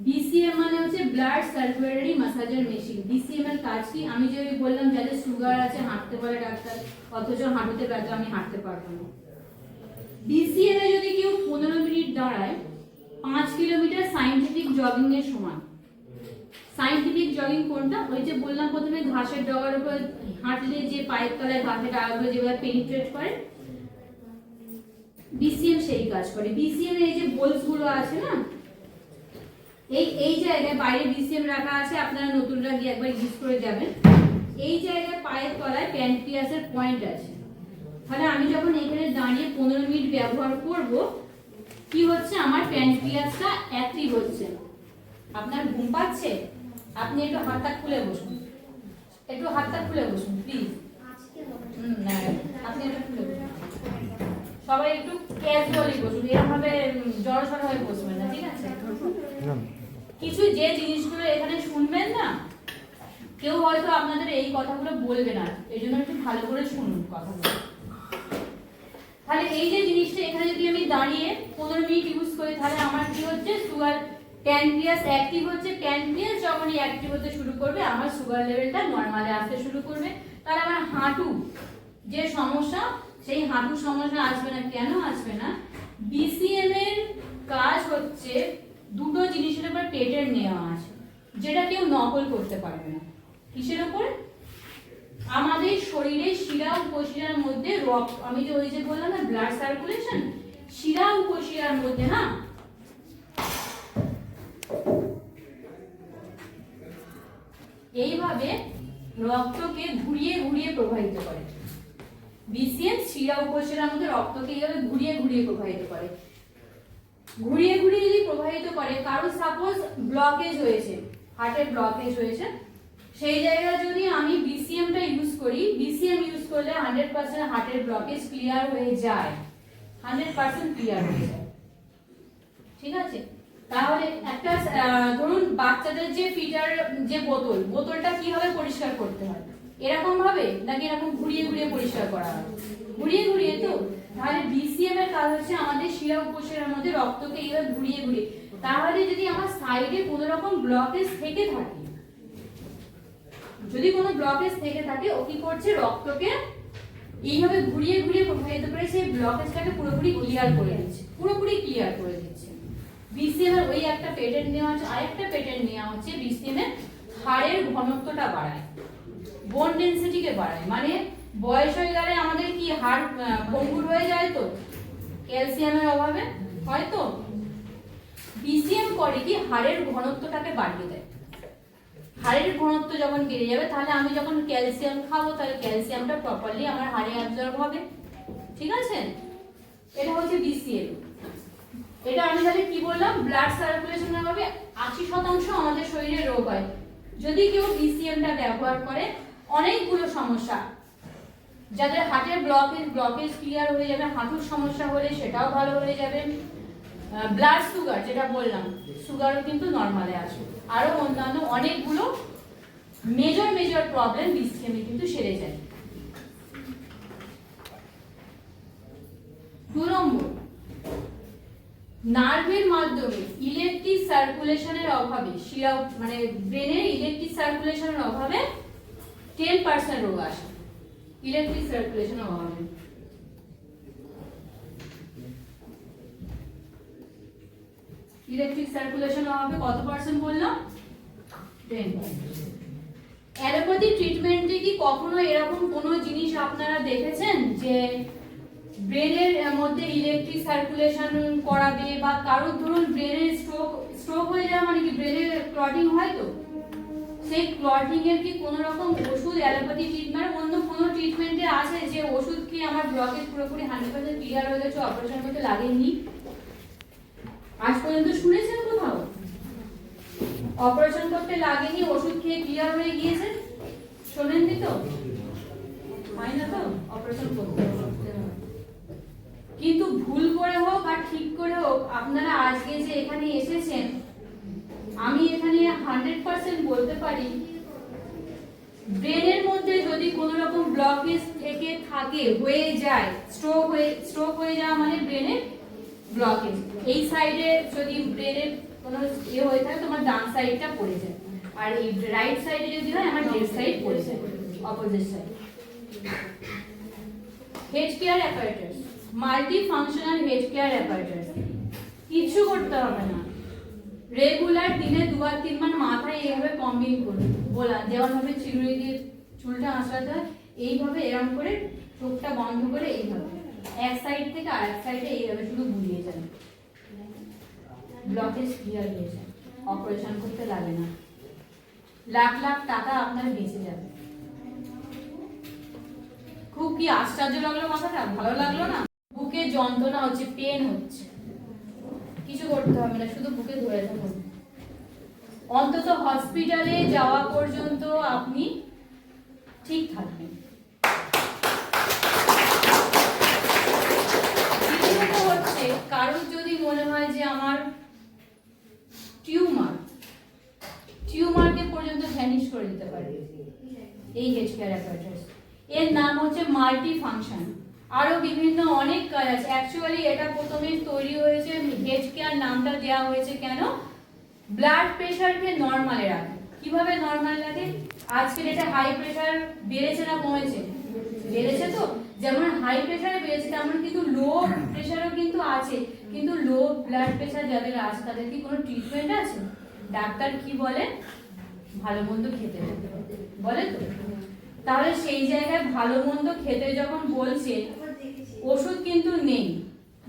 বিসিএম মানে হচ্ছে blood circulatory massager machine. BCM এর কাজ কি? আমি যে বললাম যাদের সুগার আছে হাঁটতে বলে ডাক্তার, অথচ হাঁটুতে ব্যথা, আমি হাঁটতে পারবো না। বিসিএম এ যদি কেউ 15 মিনিট দাঁড়ায়, 5 কিলোমিটার সায়েন্টিফিক জগিং এর সমান। সায়েন্টিফিক জগিং কোনটা? ওই যে বললাম প্রথমে ঘাসের ডগার উপর হাঁটলে যে পায়ের তলায় ঘাসের ডাগাগুলো যেভাবে পেনিট্রেট করে, বিসিএম সেই কাজ করে। বিসিএম এর এই যে বোলস গুলো আছে না, এই জায়গায় বাইরে বিসিএম রাখা আছে, আপনারা নতুনরা গিয়ে একবার ইউজ করে যাবেন। এই জায়গায় পায়ের তলায় প্যানক্রিয়াসের পয়েন্ট আছে। তাহলে আমি যখন এখানে দাঁড়িয়ে 15 মিনিট ব্যবহার করব, কি হচ্ছে? আমার প্যানক্রিয়াসটা অ্যাক্টিভ হচ্ছে। আপনার ঘুম পাচ্ছে? আপনি একটু হাতটা খুলে বসুন, একটু হাতটা খুলে বসুন প্লিজ। না, আপনি একটু খুলে বসুন। সবাই একটু ক্যাজুয়ালি বসুন, এরকম ভাবে জড়সড় হয়ে বসবেন না, ঠিক আছে? কিছু যে জিনিসগুলো এখানে শুনবেন না, কেউ হয়তো আপনাদের এই কথাগুলো বলবে না, এই জন্য একটু ভালো করে শুনুন কথাগুলো। তাহলে এই যে জিনিসটা এখানে যদি আমি দাঁড়িয়ে 15 মিনিট ইউজ করি, তাহলে আমার কি হচ্ছে? সুগার, প্যানক্রিয়াস অ্যাক্টিভ হচ্ছে। প্যানক্রিয়াস যখনই অ্যাক্টিভ হতে শুরু করবে, আমার সুগার লেভেলটা নরমালে আসতে শুরু করবে। তাহলে আমার হাঁটু যে সমস্যা, সেই হাঁটু সমস্যা আসবে না। কেন আসবে না? বিসিএম এর কাজ হচ্ছে দুটো জিনিসের উপর পেটেন্ট নেওয়া আছে, যেটা কেউ নকল করতে পারবে না। কিসের উপর? আমাদের শরীরের শিরা উপশিরার মধ্যে রক্ত, আমি যে ওই যে বললাম না ব্লাড সার্কুলেশন, শিরা উপশিরার মধ্যে না এইভাবে রক্তকে ঘুরিয়ে ঘুরিয়ে প্রবাহিত করে। বিসিএম শিরা উপশিরার মধ্যে রক্তকে এইভাবে ঘুরিয়ে ঘুরিয়ে প্রবাহিত করে। ঘুরিয়ে ঘুরিয়ে যদি প্রবাহিত করে, কারো সাপোজ ব্লকেজ হয়েছে, হার্টের ব্লকেজ হয়েছে, সেই জায়গায় যদি আমি বিসিএমটা ইউজ করি, বিসিএম ইউজ করলে 100% হার্টের ব্লকেজ ক্লিয়ার হয়ে যায়, 100% ক্লিয়ার হয়ে যায়, ঠিক আছে? তাহলে একটা ধরুন বাচ্চাদের যে ফিটার যে বোতলটা কিভাবে পরিষ্কার করতে হয়? এরকম ভাবে নাকি এরকম ঘুরিয়ে ঘুরিয়ে পরিষ্কার করা হয়? ঘুরিয়ে ঘুরিয়ে তো। তাহলে বিসিএম এর কাজ হচ্ছে আমাদের শিরা উপশিরার মধ্যে রক্তকে এইভাবে ঘুরিয়ে ঘুরিয়ে। তাহলে যদি আমার সাইডে কোনো রকম ব্লকেজ থেকে থাকে, যদি কোনো ব্লকেজ থেকে থাকে, ও কি করছে? রক্তকে এইভাবে ঘুরিয়ে ঘুরিয়ে প্রবাহিত করে সেই ব্লকেজটাকে পুরোপুরি ক্লিয়ার করে দিচ্ছে, পুরোপুরি ক্লিয়ার করে দিচ্ছে। বিসিএম এর ওই একটা পেটেন্ট নেওয়া হচ্ছে, আরেকটা পেটেন্ট নেওয়া হচ্ছে বিসিএম এর হাড়ের ঘনত্বটা বাড়ায়, বোন ডেনসিটিকে বাড়ায়। মানে বয়স হয়ে গেলে আমাদের কি হাড় ভঙ্গুর হয়ে যায় তো, ক্যালসিয়ামের অভাবে হয়তো। বিসিএম করে কি? হাড়ের ঘনত্বটাকে বাড়িয়ে দেয়। হাড়ের ঘনত্ব যখন বেড়ে যাবে, তাহলে আমি যখন ক্যালসিয়াম খাবো, তাহলে ক্যালসিয়ামটা প্রপারলি আমার হাড়ে অ্যাবজর্ব হবে, ঠিক আছে? এটা হচ্ছে বিসিএম। এটা আমি তাহলে কি বললাম, ব্লাড সার্কুলেশনের অভাবে 80% আমাদের শরীরে রোগ হয়। যদি কেউ বিসিএমটা ব্যবহার করে অনেকগুলো সমস্যা, যাদের হার্টের ব্লকেজ ক্লিয়ার হয়ে যাবে, হাঁটুর সমস্যা হলে সেটাও ভালো হয়ে যাবে। ব্লাড সুগার যেটা বললাম, সুগারও কিন্তু নর্মালে আসে। আরো অন্যান্য অনেকগুলো মেজর প্রবলেম বিসিএমে কিন্তু সেরে যায়। 2 নম্বর, নার্ভের মাধ্যমে ইলেকট্রিক সার্কুলেশনের অভাবে মানে ব্রেনের ইলেকট্রিক সার্কুলেশনের অভাবে 10% রোগ আসে। ইলেকট্রিক সার্কুলেশনের অভাবে কত পার্সেন্ট বললাম? 10%। অ্যালোপ্যাথি ট্রিটমেন্টে কি কখনো এরকম কোনো জিনিস আপনারা দেখেছেন যে ব্রেনের মধ্যে ইলেকট্রিক সার্কুলেশন করাবে, বা কারোর ধরুন ব্রেনের স্ট্রোক হয়ে যাওয়া মানে কি ব্রেনের ক্লটিং হয়, তো সেই ক্লটিং এর কি কোনো রকম ওষুধ অ্যালোপ্যাথি ট্রিটমেন্ট অন্য কোনো ট্রিটমেন্টে আছে যে ওষুধ খেয়ে আমার ব্লকেজ পুরোপুরি 100% ক্লিয়ার হয়ে গেছে, অপারেশন করতে লাগেনি? আজ পর্যন্ত শুনেছেন কোথাও অপারেশন করতে লাগেনি, ওষুধ খেয়ে ক্লিয়ার হয়ে গিয়েছে? শোনেননি তো? হয় না তো অপারেশন করতে। কিন্তু ভুল করে হোক আর ঠিক করে হোক, আপনারা আজকে যে এখানে এসেছেন, আমি এখানে 100% বলতে পারি ব্রেনের মধ্যে যদি কোনো রকম ব্লকেজ থেকে থাকে, হয়ে যায়, স্ট্রোক হয়ে যাওয়া মানে ব্রেনের ব্লকেজ, এই সাইডে যদি ব্রেনের কোনো হয়ে থাকে তোমার ডান সাইডটা পড়ে যায়, আর এই রাইট সাইডে যদি হয় আমার লেফট সাইড পড়ে যায়, opposite side. Head care apparatus, multi functional head care apparatus, কিছু করতে হবে না, রেগুলার দিনে 2 আর 3 বার মাথায় এইভাবে কম্বিং করুন, বলা যেমন ভাবে চিরুনি দিয়ে চুলটা আঁচড়াতে হয়, এইভাবে এরকম করে চোখটা বন্ধ করে এইভাবে এক সাইড থেকে আরেক সাইডে এইভাবে শুধু বুলিয়ে যান, ব্লকেজ ক্লিয়ার হয়ে যায়, অপারেশন করতে লাগে না, লাখ লাখ টাকা আপনার বেঁচে যাবে। খুব কি আশ্চর্য লাগলো কথাটা? ভালো লাগলো না? বুকে যন্ত্রণা হচ্ছে, পেন হচ্ছে, কিছু করতে হবে না, শুধু বুকে ধরে থাকুন, অন্তত হসপিটালে যাওয়া পর্যন্ত আপনি ঠিক থাকবেন। হচ্ছে কারোর যদি মনে হয় যে আমার টিউমারকে পর্যন্ত ভ্যানিশ করে দিতে পারে এই হেড কেয়ার অ্যাপারেটাস। এর নাম হচ্ছে মাল্টি ফাংশন, আরো বিভিন্ন অনেক কাজ আছে। অ্যাকচুয়ালি এটা প্রথমে তৈরি হয়েছে, হেড কেয়ার নামটা দেওয়া হয়েছে কেন, ব্লাড প্রেশারকে নরমালে রাখে। কিভাবে নরমাল রাখে? আজকের এটা হাই প্রেশার বেড়েছে না কমেছে? বেড়েছে। তো যেমন হাই প্রেশার বেড়েছে তেমন কিন্তু লো প্রেশারও কিন্তু আছে, কিন্তু লো ব্লাড প্রেশার যাদের আছে তাদের কি কোনো ট্রিটমেন্ট আছে? ডাক্তার কি বলে? ভালো মন্দ খেতে বলে তো। তাহলে সেই জায়গায় ভালো মন্দ খেতে যখন বলছে, ওষুধ কিন্তু নেই।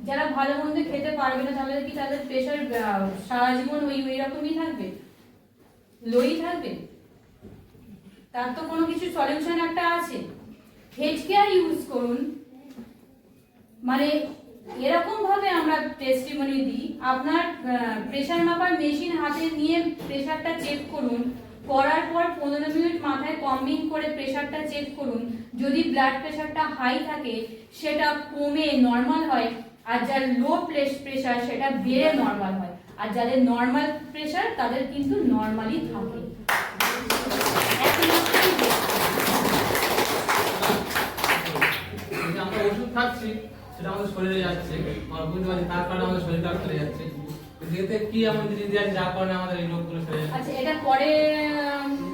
যারা ভালো মন্দ খেতে পারবে না তাহলে কি তাদের প্রেশার সারা জীবন ওই রকমই থাকবে, লোই থাকবে? তার তো কোনো কিছু সলিউশন একটা আছে। হেড কেয়ার ইউজ করুন, মানে এরকম ভাবে আমরা টেস্টিমনি দিই, আপনার প্রেশার মাপার মেশিন হাতে নিয়ে প্রেশারটা চেক করুন, করার পর 15 মিনিট মাথায় কম্বিং করে প্রেশারটা চেক করুন। যদি ব্লাড প্রেশারটা হাই থাকে সেটা কমে নর্মাল হয়, আর যার লো প্রেশার সেটা বেড়ে নর্মাল হয়, আর যাদের নর্মাল প্রেশার তাদের কিন্তু নর্মালি থাকে। আমরা ওষুধ খাচ্ছি সেটা আমাদের শরীরে যাচ্ছে, আমরা বুঝতে পারছি তার কারণে আমাদের শরীর খারাপ চলে যাচ্ছে, এতে কি এমন জিনিস আছে যার কারণে আমাদের এই রোগগুলো চলে যাচ্ছে? আচ্ছা, এটা পরে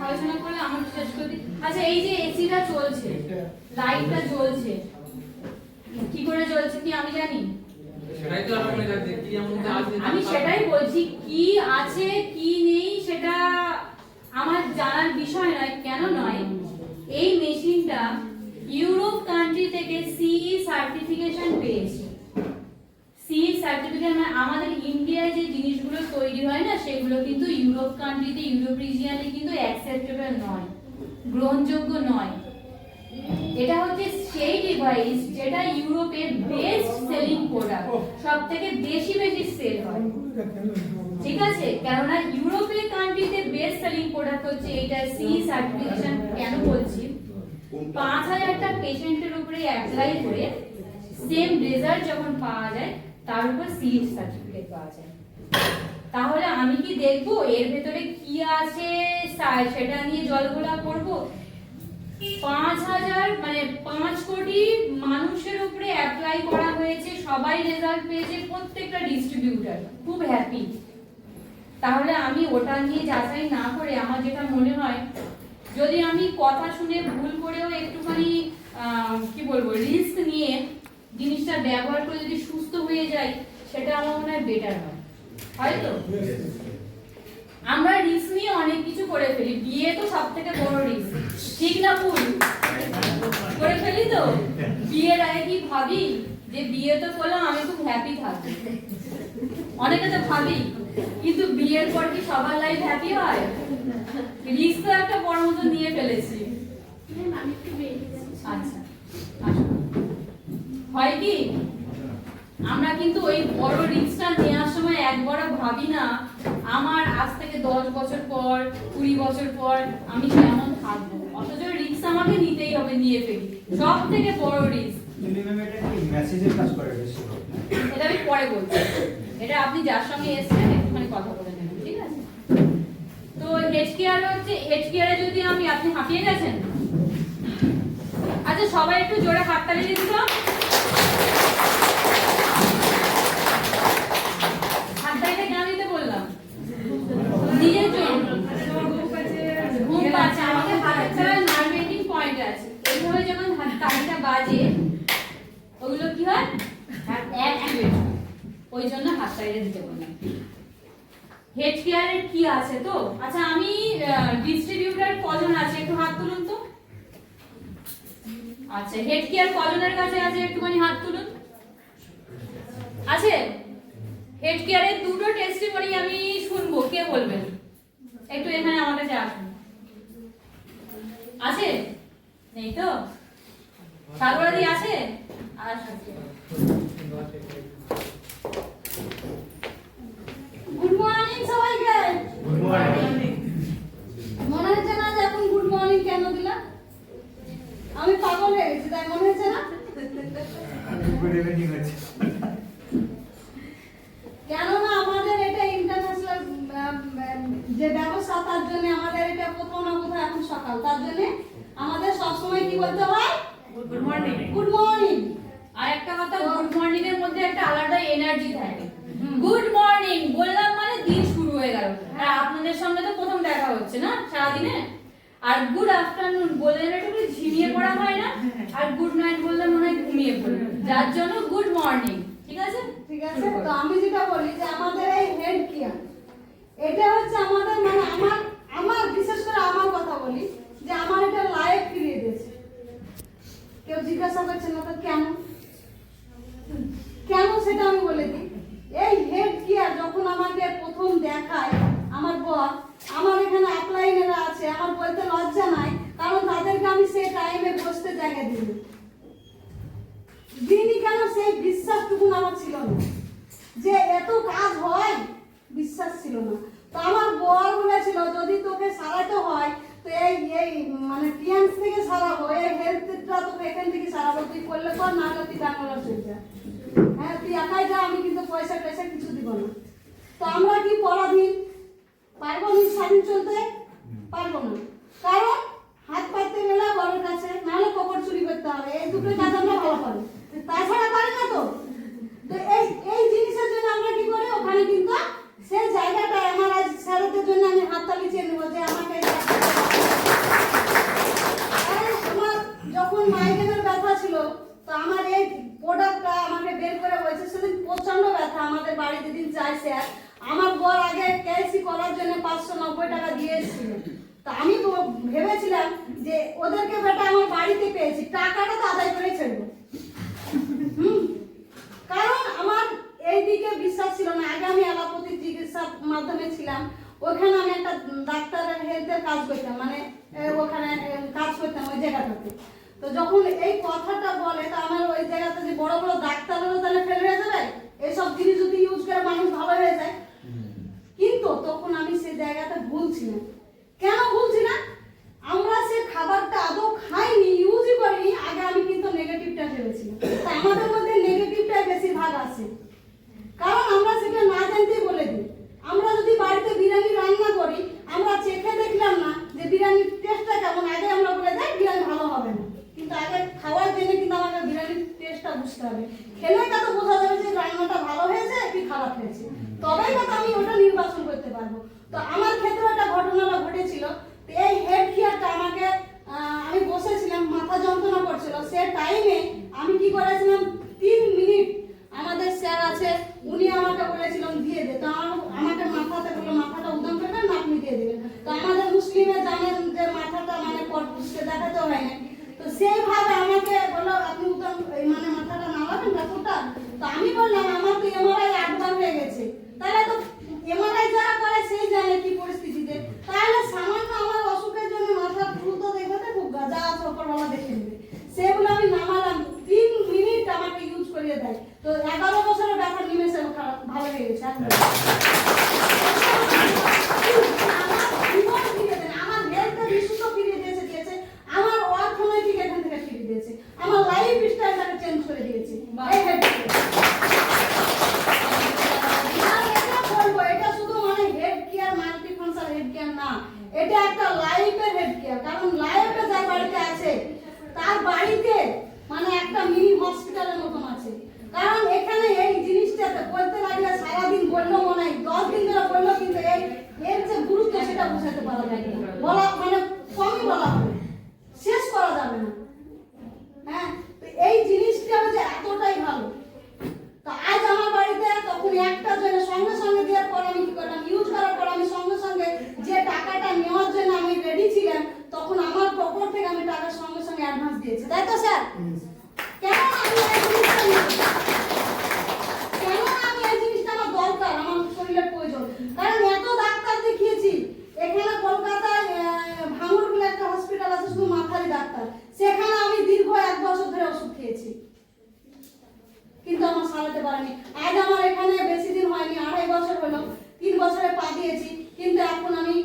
আলোচনা করলে আমার শেষ করে দিই। আচ্ছা, এই যে এসিটা চলছে, লাইটটা জ্বলছে, কি করে জ্বলছে কি আমি জানি? সেটাই তো আমরা মনে যাচ্ছে কি এমন আছে। আমি সেটাই বলছি, কি আছে কি নেই সেটা আমার জানার বিষয় নয়। কেন নয়? এই মেশিনটা ইউরোপ কান্ট্রি থেকে সিই সার্টিফিকেশন পেয়েছে। সিই সার্টিফিকেট মানে আমাদের ইন্ডিয়ায় যে জিনিসগুলো তৈরি হয় না সেগুলো কিন্তু ইউরোপ কান্ট্রিতে, ইউরোপ রিজিয়নে কিন্তু অ্যাকসেপ্টেবল নয়, গ্রহণযোগ্য নয়। এটা হচ্ছে সেই ডিভাইস যেটা ইউরোপের বেস্ট সেলিং প্রোডাক্ট, সবথেকে বেশি সেল হয়, ঠিক আছে? কেননা ইউরোপের কান্ট্রিতে বেস্ট সেলিং প্রোডাক্ট হচ্ছে এটা। সি সার্টিফিকেশন কেন বলছি, 5000টা পেশেন্টের উপরে অ্যাপ্লাই করে সেম রেজাল্ট যখন পাওয়া যায় তার উপর সি সার্টিফিকেট পাওয়া যায়। তাহলে আমি কি দেখবো এর ভেতরে কি আছে সেটা নিয়ে জলগোলা করব? 5000 মানে 5 কোটি মানুষের উপরে অ্যাপ্লাই করা হয়েছে, সবাই রেজাল্ট পেয়েছে, প্রত্যেকটা ডিস্ট্রিবিউটর খুব হ্যাপি। তাহলে আমি ওটা নিয়ে যাচাই না করে আমার যেটা মনে হয়, যদি আমি কথা শুনে ভুল করেও একটুখানি কি বলবো রিস্ক নিয়ে জিনিসটা ব্যবহার করে যদি সুস্থ হয়ে যাই, সেটা আমার মনে হয় বেটার হয়, হয়তো? আমরা রিস্ক নিয়ে অনেক কিছু করে ফেলি, বিয়ে তো সব থেকে বড় রিস্ক, ঠিক না ভুল? করে ফেলি তো। বিয়ের আগে কি ভাবি যে বিয়ে তো করলাম আমি খুব হ্যাপি থাকবো, অনেকে তো ভাবি, কিন্তু বিয়ের পর কি সবার লাইফ হ্যাপি হয়? রিস্ক তো একটা বড় মতো নিয়ে ফেলেছি। আচ্ছা, হয় কি আমরা কিন্তু ওই বড় রিস্কটা নেওয়ার সময় একবারও ভাবি না আমার আজ থেকে 10 বছর পর 20 বছর পর আমি কেমন থাকবো, অথচ রিস্ক আমাকে নিতেই হবে, নিয়ে ফেলি। সব থেকে বড় রিস্ক। এটা আমি পরে বলছি, এটা আপনি যার সঙ্গে এসেছেন একটুখানি কথা বলে নেবেন, ঠিক আছে? তো হেড কেয়ার হচ্ছে, হেড কেয়ারে যদি আপনি হাঁপিয়ে গেছেন? আচ্ছা সবাই একটু জোরে হাততালি দিয়ে দিত। হাততালিটা কেন দিতে বললাম? নিজের জন্য। ঘুম পাচ্ছে, আমাদের হাতটা নার্ভেটিং পয়েন্ট আছে, এইভাবে যখন হাততালিটা বাজে ওগুলো কি হয়? অ্যাক্টিভেট হয়, ওই জন্য হাততালিটা দিতে বললাম। হেড কেয়ারের কি আছে তো? আচ্ছা আমি ডিস্ট্রিবিউটর কজন আছে একটু হাত তুলুন তো। আচ্ছা হেড কেয়ার কজনের কাছে আছে একটুখানি হাত তুলুন। আছে? হেড কেয়ারের দুটো টেস্টিমনি আমি শুনবো, কে বলবেন? একটু এখানে আমার কাছে আসুন। আছে? নেই তো? সাগরাদি আছে? আচ্ছা গুড মর্নিং সবাইকে। Good morning. মনে হচ্ছে না যে এখন গুড মর্নিং কেন দিলাম? আমি পাগল হয়ে গেছি, তাই মনে হচ্ছে না? গুড ইভিনিং হচ্ছে। কেননা আমাদের এটা ইন্টারন্যাশনাল যে ব্যবস্থা, তার জন্য আমাদের এটা কোথাও না কোথাও এখন সকাল, তার জন্য আমাদের সবসময় কি বলতে হয়? Good morning. Good morning. আর একটা কথা, গুড মর্নিং এর মধ্যে একটা আলাদা এনার্জি থাকে। গুড মর্নিং বললাম মানে দিন শুরু হয়ে গেল। আর আপনাদের সঙ্গে তো প্রথম দেখা হচ্ছে না সারাদিনে। আর গুড আফটারনুন বললে একটু ঝিমিয়ে পড়া হয় না, আর গুড নাইট বললে মনে হয় ঘুমিয়ে পড়ে, যার জন্য গুড মর্নিং। ঠিক আছে? ঠিক আছে, তো আমি যেটা বলি যে আমাদের এই হেড কেয়ার, এটা হচ্ছে আমাদের মানে আমার বিশেষ করে আমার কথা বলি যে আমার এটা লাইফ ফিরিয়ে দিয়েছে। কেউ জিজ্ঞাসা করছে না তো কেন কেন সেটা আমি বলে দিই। এই হেড কেয়ার যখন আমাকে প্রথম দেখায় আমার বর, আমার এখানে আপলাইনেরা আছে, আমার বলতে লজ্জা নাই, কারণ তাদেরকে আমি সেই টাইমে বসতে জায়গা দিই দিনই কেন সেই বিশ্বাসটুকু আমার ছিল না যে এত কাজ হয়, বিশ্বাস ছিল না। তো আমার বর বলেছিল যদি তোকে সারাতে হয় তো এই মানে টিএমস থেকে সারাবো, এই হেলথটা তোকে এখান থেকে সারাবো, তুই করলে কর, না হলে তুই ব্যাঙ্গালোর চলে যা। হ্যাঁ তুই একাই যা, আমি কিন্তু পয়সা কিছু দিব না। তো আমরা কি পরাধীন, পারবো না স্বাধীন চলতে? পারবো না, কারণ হাত পাততে গেলে বড়ের কাছে, নাহলে পকেট চুরি করতে হবে, এই দুটো কাজ আমরা ভালো পারি, তাছাড়া পারি না। তো এই জিনিসের জন্য আমরা কি করি, ওখানে কিন্তু সেই জায়গাটা আমার আজ স্যারদের জন্য আমি হাততালি চেয়ে নেবো যে আমাকে আমার যখন মাইগ্রেনের ব্যথা ছিল, তো আমার এই প্রোডাক্টটা আমাকে বের করে বলছে, সেদিন প্রচন্ড ব্যথা, আমাদের বাড়ি যেদিন যায় স্যার, আমার বর আগে কেএসি করার জন্য 590 টাকা দিয়ে এসেছিল। তো আমি ভেবেছিলাম যে ওদেরকে বেটা আমার বাড়িতে পেয়েছি, টাকাটা তো আদায় করে ছেড়বো। কারণ আমার এইদিকে বিশ্বাস ছিল না। আগে আমি অ্যালোপ্যাথি চিকিৎসার মাধ্যমে ছিলাম, ওখানে আমি একটা ডাক্তারের হেলথের কাজ করতাম, মানে ওখানে কাজ করতাম ওই জায়গাটাতে। তো যখন এই কথাটা বলে তো আমার ওই জায়গাতে যে বড় বড় ডাক্তারেরও তাহলে ফেল হয়ে যাবে, এইসব জিনিস যদি ইউজ করে মানুষ ভালো হয়ে যায়। কিন্তু তখন আমি সেই জায়গাতে ভুলছিলাম। কেন ভুলছিলাম? আমরা সে খাবারটা আদৌ খাইনি, ইউজই করিনি, আগে আমি কিন্তু নেগেটিভটা ভেবেছিলাম। তা আমাদের মধ্যে নেগেটিভটাই বেশিরভাগ আসে, কারণ আমরা সেটা না জানতেই বলে দিই। আমরা যদি বাড়িতে বিরিয়ানি রান্না করি, আমরা চেখে দেখলাম না যে বিরিয়ানির টেস্টটা কেমন, আগে আমরা বলে দেয় বিরিয়ানি ভালো হবে না। কিন্তু আগে খাওয়ার জন্য কিন্তু আমাকে বিরিয়ানির টেস্টটা বুঝতে হবে, খেলে কত বোঝা যাবে যে রান্নাটা ভালো হয়েছে কি খারাপ হয়েছে, তবেই কত আমি ওটা নির্বাচন করতে পারবো। তো আমার ক্ষেত্রে একটা ঘটনাটা ঘটেছিল। তো এই হেড কেয়ারটা আমাকে আমি বসেছিলাম, মাথা যন্ত্রণা করছিল, সে টাইমে আমি কি করেছিলাম, 3 মিনিট আমাদের স্যার আছে উনি আমাকে বলেছিলেন দিয়ে দে। তো আমাকে মাথাতে বললো মাথাটা উদম করবেন না, আপনি দিয়ে দেবেন। তো আমাদের মুসলিমে জানেন যে মাথাটা মানে পরপুরুষকে দেখাতে হয় না, তো সেইভাবে আমাকে বললো আপনি উদম মানে মাথাটা নামাবেন ঠাকুরটা। তো আমি বললাম আমার তো এমআরআই 8 বার হয়ে গেছে, তাহলে তো এমআরআই যারা করে সেই জানে কি পরিস্থিতিতে, তাহলে সামান্য আমার অসুখের জন্য মাথা দ্রুত দেখবে তো খুব যা আছে ওপরওয়ালা দেখে নেবে। সেগুলো আমি নামালাম, 3 মিনিট আমাকে ইউজ করিয়ে দেয়। তো 11 বছরের ব্যথা নিমেষে ভালো হয়ে গেছে। আমার জীবন ফিরিয়ে দেন, আমার হেলথের বিশুদ্ধ ফিরিয়ে দিয়েছে, আমার অর্থনৈতিক এখান থেকে ফিরিয়ে দিয়েছে, আমার লাইফ স্টাইলটাকে চেঞ্জ করে দিয়েছে। এই হেড এটা শুধু মানে head care multifunctional head care না, এটা একটা লাইফের হেড কেয়ার। কারণ লাইফে যার বাড়িতে আছে তার বাড়িতে মানে একটা মিনি হসপিটালের মতন আছে। কারণ এখানে এই জিনিসটাতে বলতে লাগলে সারাদিন বললেও মনে হয় 10 দিন ধরে বললেও কিন্তু এর যে গুরুত্ব সেটা বোঝাতে পারা যায় না, বলা মানে কমই বলা হবে, শেষ করা যাবে না। হ্যাঁ, তো এই জিনিসটা যে এতটাই ভালো। তো আজ আমার বাড়িতে তখন একটা জন্য সঙ্গে সঙ্গে দেওয়ার পর আমি কি করলাম, ইউজ করার পর আমি সঙ্গে সঙ্গে যে টাকাটা নেওয়ার জন্য আমি রেডি ছিলাম, তখন আমার পকেট থেকে আমি টাকা সঙ্গে সঙ্গে অ্যাডভান্স দিয়েছি, তাই তো স্যার? কেন আমি এই জিনিসটা নিই? কেন আমি এই জিনিসটা আমার দরকার, আমার শরীরের প্রয়োজন। কারণ এত ডাক্তার দেখিয়েছি, এখানে কলকাতায় ভাঙুর বলে একটা হসপিটাল আছে শুধু মাথারই ডাক্তার, সেখানে আমি দীর্ঘ 1 বছর ধরে ওষুধ খেয়েছি, কিন্তু আমার সারাতে পারেনি। আজ আমার এখানে বেশি দিন হয়নি, 2.5 বছর হলো, 3 বছরে পা দিয়েছি, কিন্তু এখন আমি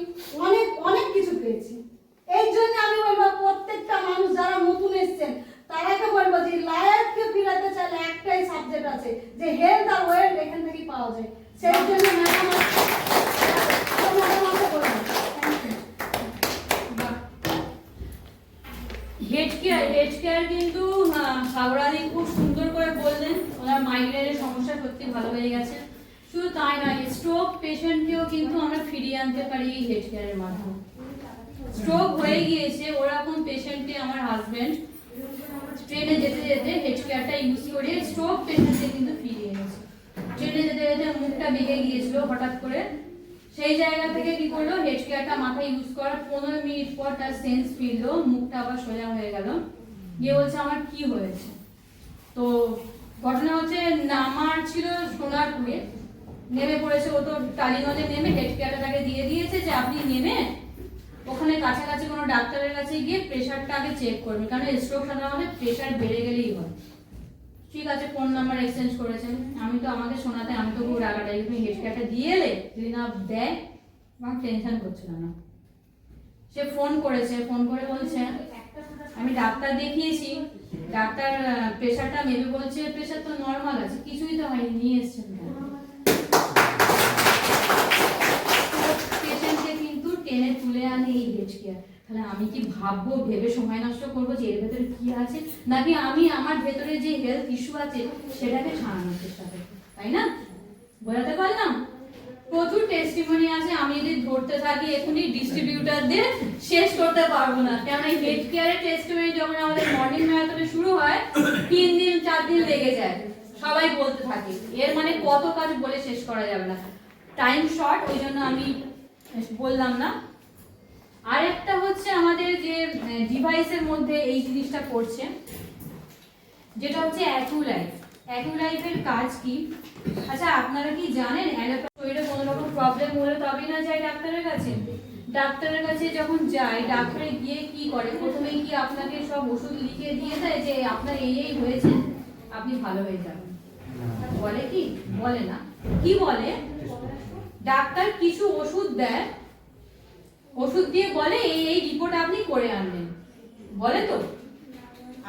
অনেক অনেক কিছু পেয়েছি। এই জন্য আমি বলবো প্রত্যেকটা মানুষ যারা নতুন এসেছেন তারাকে বলবো যে লাইফকে ফিরাতে চাইলে একটাই সাবজেক্ট আছে, যে হেলথ আর ওয়েলথ এখান থেকেই পাওয়া যায়। সেই জন্য ম্যাডাম আমাকে বলবো হেড কেয়ার কিন্তু হাওড়াদি খুব সুন্দর করে বললেন, ওনার মাইগ্রেনের সমস্যা সত্যি ভালো হয়ে গেছে। শুধু তাই নয়, স্ট্রোক পেশেন্টকেও কিন্তু আমরা ফিরিয়ে আনতে পারি এই হেড কেয়ারের মাধ্যমে। স্ট্রোক হয়ে গিয়েছে ওরকম পেশেন্টকে আমার হাজবেন্ড ট্রেনে যেতে যেতে হেড কেয়ারটা ইউজ করে স্ট্রোক পেশেন্টকে কিন্তু ফিরিয়ে এনেছে। ট্রেনে যেতে যেতে মুখটা বেঁকে গিয়েছিল হঠাৎ করে, সেই জায়গা থেকে কি করলো, হেড কেয়ারটা মাথায় ইউজ করার 15 মিনিট পর তার সেন্স ফিরলো, মুখটা আবার সোজা হয়ে গেল, গিয়ে বলছে আমার কি হয়েছে। তো ঘটনা হচ্ছে নামার ছিল সোনারপুরে, নেমে পড়েছে, ও তো টালিগঞ্জে নেমে হেড কেয়ারটা তাকে দিয়ে দিয়েছে যে আপনি নেমে ওখানে কাছাকাছি কোনো ডাক্তারের কাছে গিয়ে প্রেশারটা আগে চেক করবেন, কারণ স্ট্রোক সাধারণত প্রেশার বেড়ে গেলেই হয়। ঠিক আছে, ফোন নাম্বার এক্সচেঞ্জ করেছেন। আমি তো আমাকে শোনাতে আমি তো খুব রাগাটাই, তুমি হেড কেয়ারটা দিয়ে এলে, যদি না দেয় আমার টেনশন করছিল না। সে ফোন করেছে, ফোন করে বলছে আমি ডাক্তার দেখিয়েছি, ডাক্তার প্রেশারটা মেপে বলছে প্রেশার তো নর্মাল আছে, কিছুই তো হয়নি, নিয়ে এসছেন পেশেন্টকে কিন্তু টেনে তুলে আনে এই হেড কেয়ার। তাহলে আমি কি ভাববো, ভেবে সময় নষ্ট করবো যে এর ভেতরে কি আছে, নাকি আমি আমার ভেতরে যে হেলথ ইস্যু আছে সেটাকে সারানোর চেষ্টা করবো, তাই না? বোঝাতে পারলাম? প্রচুর টেস্টিমনি আছে, আমি যদি ধরতে থাকি এখনই ডিস্ট্রিবিউটারদের শেষ করতে পারবো না। কেন হেড কেয়ারের টেস্টিমনি যখন আমাদের মর্নিং ম্যারাথনে শুরু হয় 3 দিন 4 দিন লেগে যায়, সবাই বলতে থাকে, এর মানে কত কাজ বলে শেষ করা যাবে না, টাইম শর্ট, ওই জন্য আমি বললাম না। আর একটা হচ্ছে আমাদের যে ডিভাইসের মধ্যে এই জিনিসটা করছে, যেটা হচ্ছে অ্যাকুলাইফ। অ্যাকুলাইফের কাজ কি? আচ্ছা আপনারা কি জানেন শরীরে কোনো রকম প্রবলেম হলে তবেই না যায় ডাক্তারের কাছে, ডাক্তারের কাছে যখন যাই, ডাক্তারে গিয়ে কি করে, প্রথমেই কি আপনাকে সব ওষুধ লিখে দিয়ে দেয় যে আপনার এই হয়েছে, আপনি ভালো হয়ে যাবেন? বলে কি? বলে না। কি বলে? ডাক্তার কিছু ওষুধ দেয়, ওষুধ দিয়ে বলে এই রিপোর্ট আপনি করে আনবেন, বলে তো?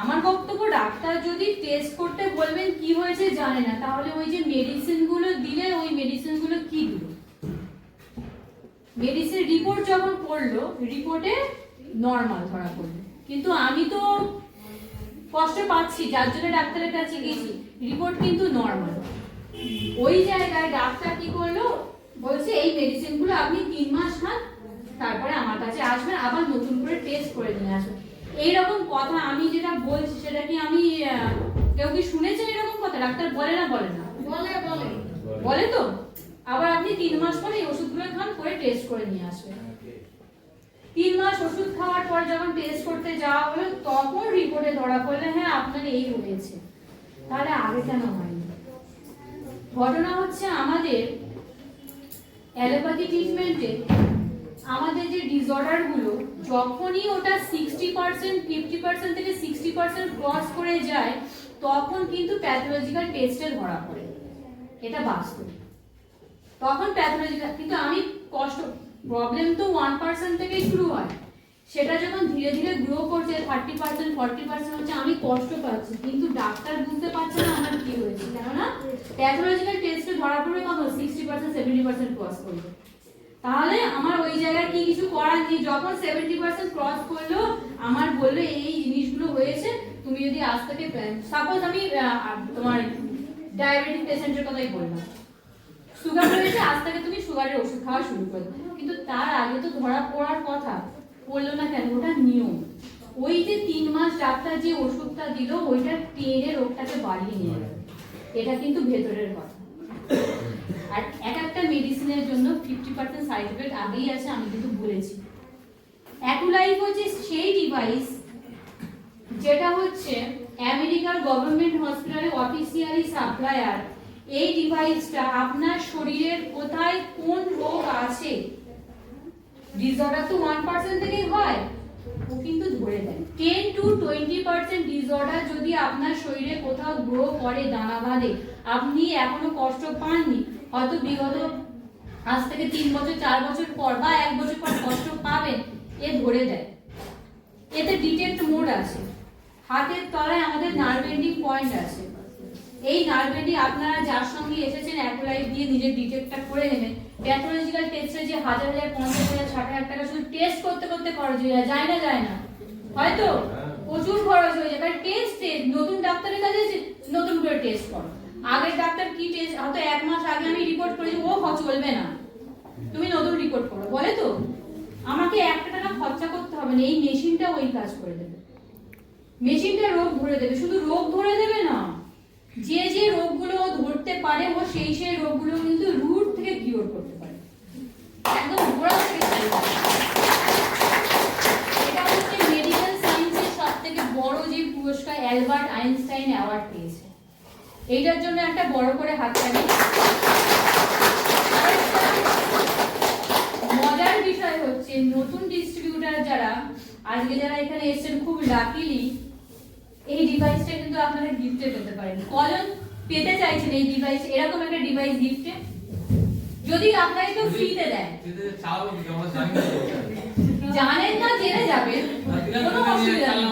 আমার বক্তব্য, ডাক্তার যদি টেস্ট করতে বলবেন কি হয়েছে জানে না, তাহলে ওই যে মেডিসিন গুলো দিলে ওই মেডিসিন গুলো কি দিল? মেডিসিন রিপোর্ট যখন করলো, রিপোর্টে নরমাল ধরা পড়লো, কিন্তু আমি তো কষ্ট পাচ্ছি যার জন্য ডাক্তারের কাছে গেছি, রিপোর্ট কিন্তু নরমাল। ওই জায়গায় ডাক্তার কি করলো, বলছে এই মেডিসিন গুলো আপনি 3 মাস খান, তারপরে আমার কাছে আসবেন, আবার নতুন করে টেস্ট করে নিয়ে আসবেন। এইরকম কথা আমি যেটা বলছি সেটা কি আমি কেউ কি শুনেছেন এরকম কথা? ডাক্তার বলে না? বলে না? বলে তো। আবার আপনি 3 মাস পরে এই ওষুধগুলো খান, করে টেস্ট করে নিয়ে আসবেন। 3 মাস ওষুধ খাওয়ার পর যখন টেস্ট করতে যাওয়া হলো, তখন রিপোর্টে ধরা পড়লে হ্যাঁ আপনার এই হয়েছে। তাহলে আগে কেন হয়নি? ঘটনা হচ্ছে আমাদের অ্যালোপ্যাথি ট্রিটমেন্টে আমাদের যে ডিসঅর্ডার গুলো যখনই ওটা 60% 50% থেকে 60% ক্রস করে যায়, তখন কিন্তু প্যাথোলজিক্যাল টেস্টে ধরা পড়ে। এটা বাস্তব। তখন প্যাথোলজিক্যাল, কিন্তু আমি কষ্ট, প্রবলেম তো 1% থেকেই শুরু হয়, সেটা যখন ধীরে ধীরে গ্রো করছে 30% 40% হচ্ছে, আমি কষ্ট পাচ্ছি, কিন্তু ডাক্তার বুঝতে পারছে না আমার কি হয়েছে, কেননা প্যাথোলজিক্যাল টেস্টে ধরা পড়বে কখন? 60% 70% ক্রস করবে। তাহলে আমার ওই জায়গায় কি কিছু করার নেই। যখন 70% ক্রস করলো, আমার বললো এই জিনিসগুলো হয়েছে, তুমি যদি আজ থেকে, সাপোজ আমি তোমার ডায়াবেটিক পেশেন্টের কথাই বললাম, সুগার হয়েছে, আজ থেকে তুমি সুগারের ওষুধ খাওয়া শুরু করো, কিন্তু তার আগে তো ধরা পড়ার কথা, পড়লো না কেন? ওটা নিয়ম। ওই যে 3 মাস ডাক্তার যে ওষুধটা দিল, ওইটা টেনে রোগটাকে বাড়িয়ে নিয়ে গেল। এটা কিন্তু ভেতরের কথা। আর এক একটা মেডিসিনের জন্য 50% সাইড এফেক্ট আগেই আছে, আমি কিন্তু বলেছি। অ্যাকুলাইফ হচ্ছে সেই ডিভাইস যেটা হচ্ছে আমেরিকার গভর্নমেন্ট হসপিটালে অফিসিয়ালি সাপ্লায়ার। এই ডিভাইসটা আপনার শরীরের কোথায় কোন রোগ আছে, ডিসঅর্ডার তো 1% থেকেই হয়, ও কিন্তু ধরে দেয়। 10 to 20% ডিসঅর্ডার যদি আপনার শরীরে কোথাও গ্রো করে, দানা বাঁধে, আপনি এখনো কষ্ট পাননি, হয়তো বিগত আজ থেকে 3 বছর 4 বছর পর বা 1 বছর পর কষ্ট পাবেন, এ ধরে দেয়। এতে ডিটেক্ট মোড আছে, হাতের তলায় আমাদের নার্ভ এন্ডিং পয়েন্ট আছে। এই নার্ভ এন্ডিং আপনারা যার সঙ্গে এসেছেন অ্যাকুলাইফ দিয়ে নিজের ডিটেক্টটা করে নেবেন। প্যাথোলজিক্যাল টেস্টে যে 1000 50,000 60,000 টাকা শুধু টেস্ট করতে করতে খরচ হয়ে যায়, যায় না হয়তো প্রচুর খরচ হয়ে যায়। কারণ টেস্ট নতুন ডাক্তারের কাছে নতুন করে টেস্ট করো, আগের ডাক্তার কি টেস্ট, হয়তো 1 মাস আগে আমি রিপোর্ট করেছি, ও চলবে না, তুমি নতুন রিপোর্ট করো, বলে তো। আমাকে 1 টাকা খরচা করতে হবে না, এই মেশিনটা ওই কাজ করে দেবে। মেশিনটা রোগ ধরে দেবে, শুধু রোগ ধরে দেবে না, যে যে রোগগুলো ও ধরতে পারে, ও সেই সেই রোগগুলো কিন্তু রুট থেকে কিওর করতে পারে, একদম গোড়া থেকে। এটা হচ্ছে মেডিকেল সায়েন্সের সবথেকে বড় যে পুরস্কার, অ্যালবার্ট আইনস্টাইন অ্যাওয়ার্ড পেয়েছে। এইটার জন্য একটা বড় করে হাততালি। মজার বিষয় হচ্ছে নতুন ডিস্ট্রিবিউটার যারা আজকে যারা এখানে এসেছেন, খুব লাকিলি এই ডিভাইসটা কিন্তু আপনারা গিফটে পেতে পারেন। কজন পেতে চাইছেন এই ডিভাইস, এরকম একটা ডিভাইস গিফটে? যদি আপনাকে কেউ ফ্রিতে দেয়, জানেন না জেনে যাবেন, কোনো অসুবিধা নেই।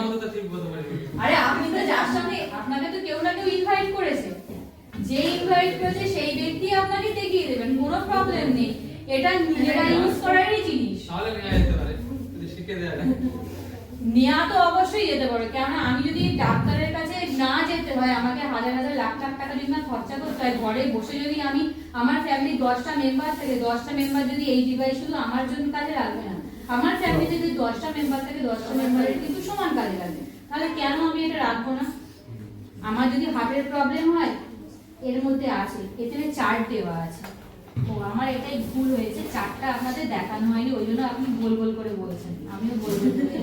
আরে আপনি তো যার সঙ্গে, আপনাকে তো কেউ না কেউ ইনভাইট করেছে, যে ইনভাইট করেছে সেই ব্যক্তি আপনাকে দেখিয়ে দেবেন, কোনো প্রবলেম নেই। এটা নিজেরা ইউজ করারই জিনিস। নেওয়া তো অবশ্যই যেতে পারে, কেননা আমি যদি ডাক্তারের কাছে না যেতে হয়, আমাকে হাজার হাজার লাখ লাখ টাকা যদি না খরচা করতে হয়, ঘরে বসে যদি আমি, আমার ফ্যামিলি 10টা মেম্বার থেকে 10টা মেম্বার যদি এই ডিভাইস শুধু আমার জন্য কাজে লাগবে না, আমার ফ্যামিলি যদি 10টা মেম্বার থেকে 10টা মেম্বারের কিন্তু সমান কাজে লাগবে, তাহলে কেন আমি এটা রাখবো না? আমার যদি হার্টের প্রবলেম হয়, এর মধ্যে আছে, এখানে চার্ট দেওয়া আছে। ও আমার এটাই ভুল হয়েছে, চারটা আপনাদের দেখানো হয়নি, ওই জন্য আপনি গোল গোল করে বলছেন, আমিও গোল গোল করে।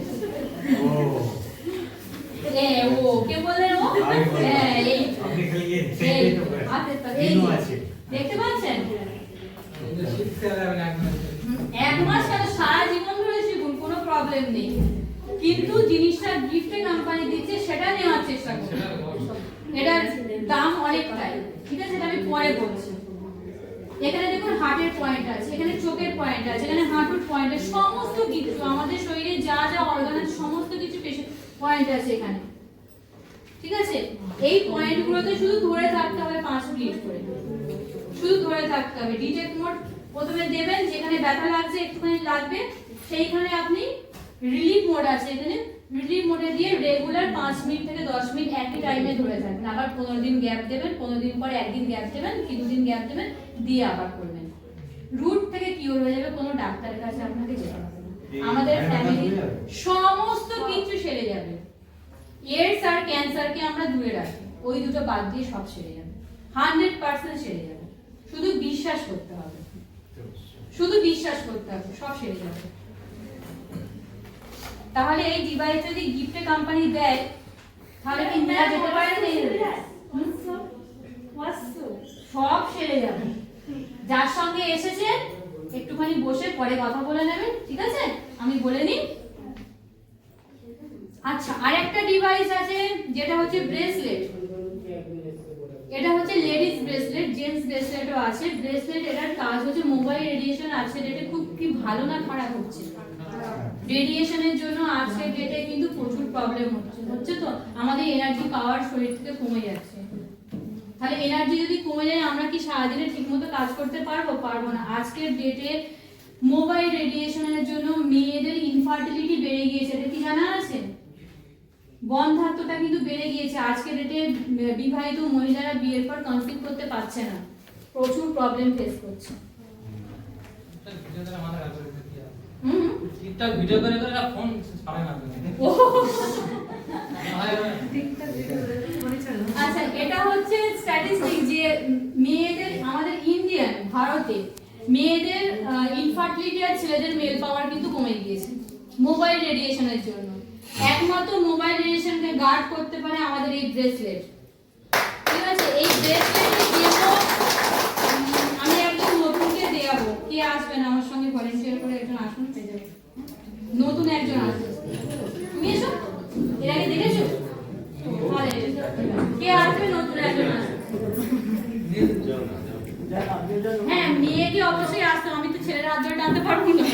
ও কে বললেন? ও হ্যাঁ, এই দেখতে পাচ্ছেন, 1 মাস কেন, সারা জীবন প্রবলেম নেই, কিন্তু জিনিসটা গিফটে কোম্পানি দিচ্ছে সেটা নেওয়ার চেষ্টা করুন। সেটা অবশ্যই। এটার দাম অনেকটাই, ঠিক আছে, এটা আমি পরে বলছি। এখানে দেখুন হার্টের পয়েন্ট আছে, এখানে চোখের পয়েন্ট আছে, এখানে হাঁটুর পয়েন্ট আছে, সমস্ত কিছু আমাদের শরীরে যা যা অর্গান আছে সমস্ত কিছু পয়েন্ট আছে এখানে, ঠিক আছে। এই পয়েন্টগুলোতে শুধু ধরে থাকতে হবে 5 মিনিট করে, শুধু ধরে থাকতে হবে। ডিটেক্ট মোড প্রথমে দেবেন, যেখানে ব্যথা লাগছে একটুখানি লাগবে সেইখানে আপনি রিলিফ মোড আছে, এখানে রিলিফ মোডে দিয়ে রেগুলার 5 মিনিট থেকে 10 মিনিট একই টাইমে ধরে থাকবেন। আবার 15 দিন গ্যাপ দেবেন, 15 দিন পরে একদিন গ্যাপ দেবেন, কি 2 দিন গ্যাপ দেবেন, দিয়ে আবার করবেন। রুট থেকে কিওর হয়ে যাবে, কোনো ডাক্তারের কাছে আপনাকে যেতে হবে না। আমাদের ফ্যামিলি সমস্ত কিছু সেরে যাবে। এইডস আর ক্যান্সারকে আমরা দূরে রাখি, ওই দুটো বাদ দিয়ে সব সেরে যাবে, 100% সেরে যাবে। শুধু বিশ্বাস করতে হবে, শুধু বিশ্বাস করতে হবে, সব সেরে যাবে। তাহলে এই ডিভাইস যদি গিফটে কোম্পানি দেয় তাহলে কি নেওয়া যেতে পারে না? সব সেরে যাবে। যার সঙ্গে এসেছে একটুখানি বসে পরে কথা বলে নেবেন, ঠিক আছে, আমি বলে নিই। আচ্ছা, আরেকটা ডিভাইস আছে যেটা হচ্ছে ব্রেসলেট। এটা হচ্ছে লেডিস ব্রেসলেট, জেন্টস ব্রেসলেটও আছে। ব্রেসলেট এটার কাজ হচ্ছে মোবাইল রেডিয়েশন আছে ডেটে খুব কি ভালো না খারাপ হচ্ছে? রেডিয়েশনের জন্য আজকের ডেটে কিন্তু প্রচুর প্রবলেম হচ্ছে তো আমাদের এনার্জি পাওয়ার শরীর থেকে কমে যাচ্ছে। তাহলে এনার্জি যদি কমে যায় আমরা কি সারাদিনে ঠিকমতো কাজ করতে পারবো? পারবো না। আজকের ডেটে মোবাইল রেডিয়েশনের জন্য মেয়েদের ইনফার্টিলিটি বেড়ে গিয়েছে, এটা কি জানা আছে? বন্ধাত্বটা কিন্তু বেড়ে গিয়েছে। আজকের ডেটে বিবাহিত মহিলারা বিয়ের পর কনসিভ করতে পারছে না, প্রচুর প্রবলেম ফেস করছে। ঠিকঠাক ভিডিও করে করে ফোন ছাড়ে না। আচ্ছা, এটা হচ্ছে স্ট্যাটিস্টিক যে মেয়েদের আমাদের ইন্ডিয়ান ভারতে মেয়েদের ইনফার্টিলিটি আর ছেলেদের মেল পাওয়ার কিন্তু কমে গিয়েছে মোবাইল রেডিয়েশনের জন্য। একমাত্র মোবাইল রেডিয়েশনকে গার্ড করতে পারে আমাদের এই ব্রেসলেট, ঠিক আছে। এই ব্রেসলেট দেবো আমি একদম নতুনকে দেবো। কে আসবেন আমার সঙ্গে ভলেন্টিয়ার করে? একজন আসুন, পেয়ে যাবে। নতুন একজন আসবে, তুমি এসো। এর আগে দেখেছো? কে আসবে? নতুন একজন আসবে। হ্যাঁ, মেয়েকে অবশ্যই আসতো, আমি তো ছেলের হাত ধরে টানতে পারবো না।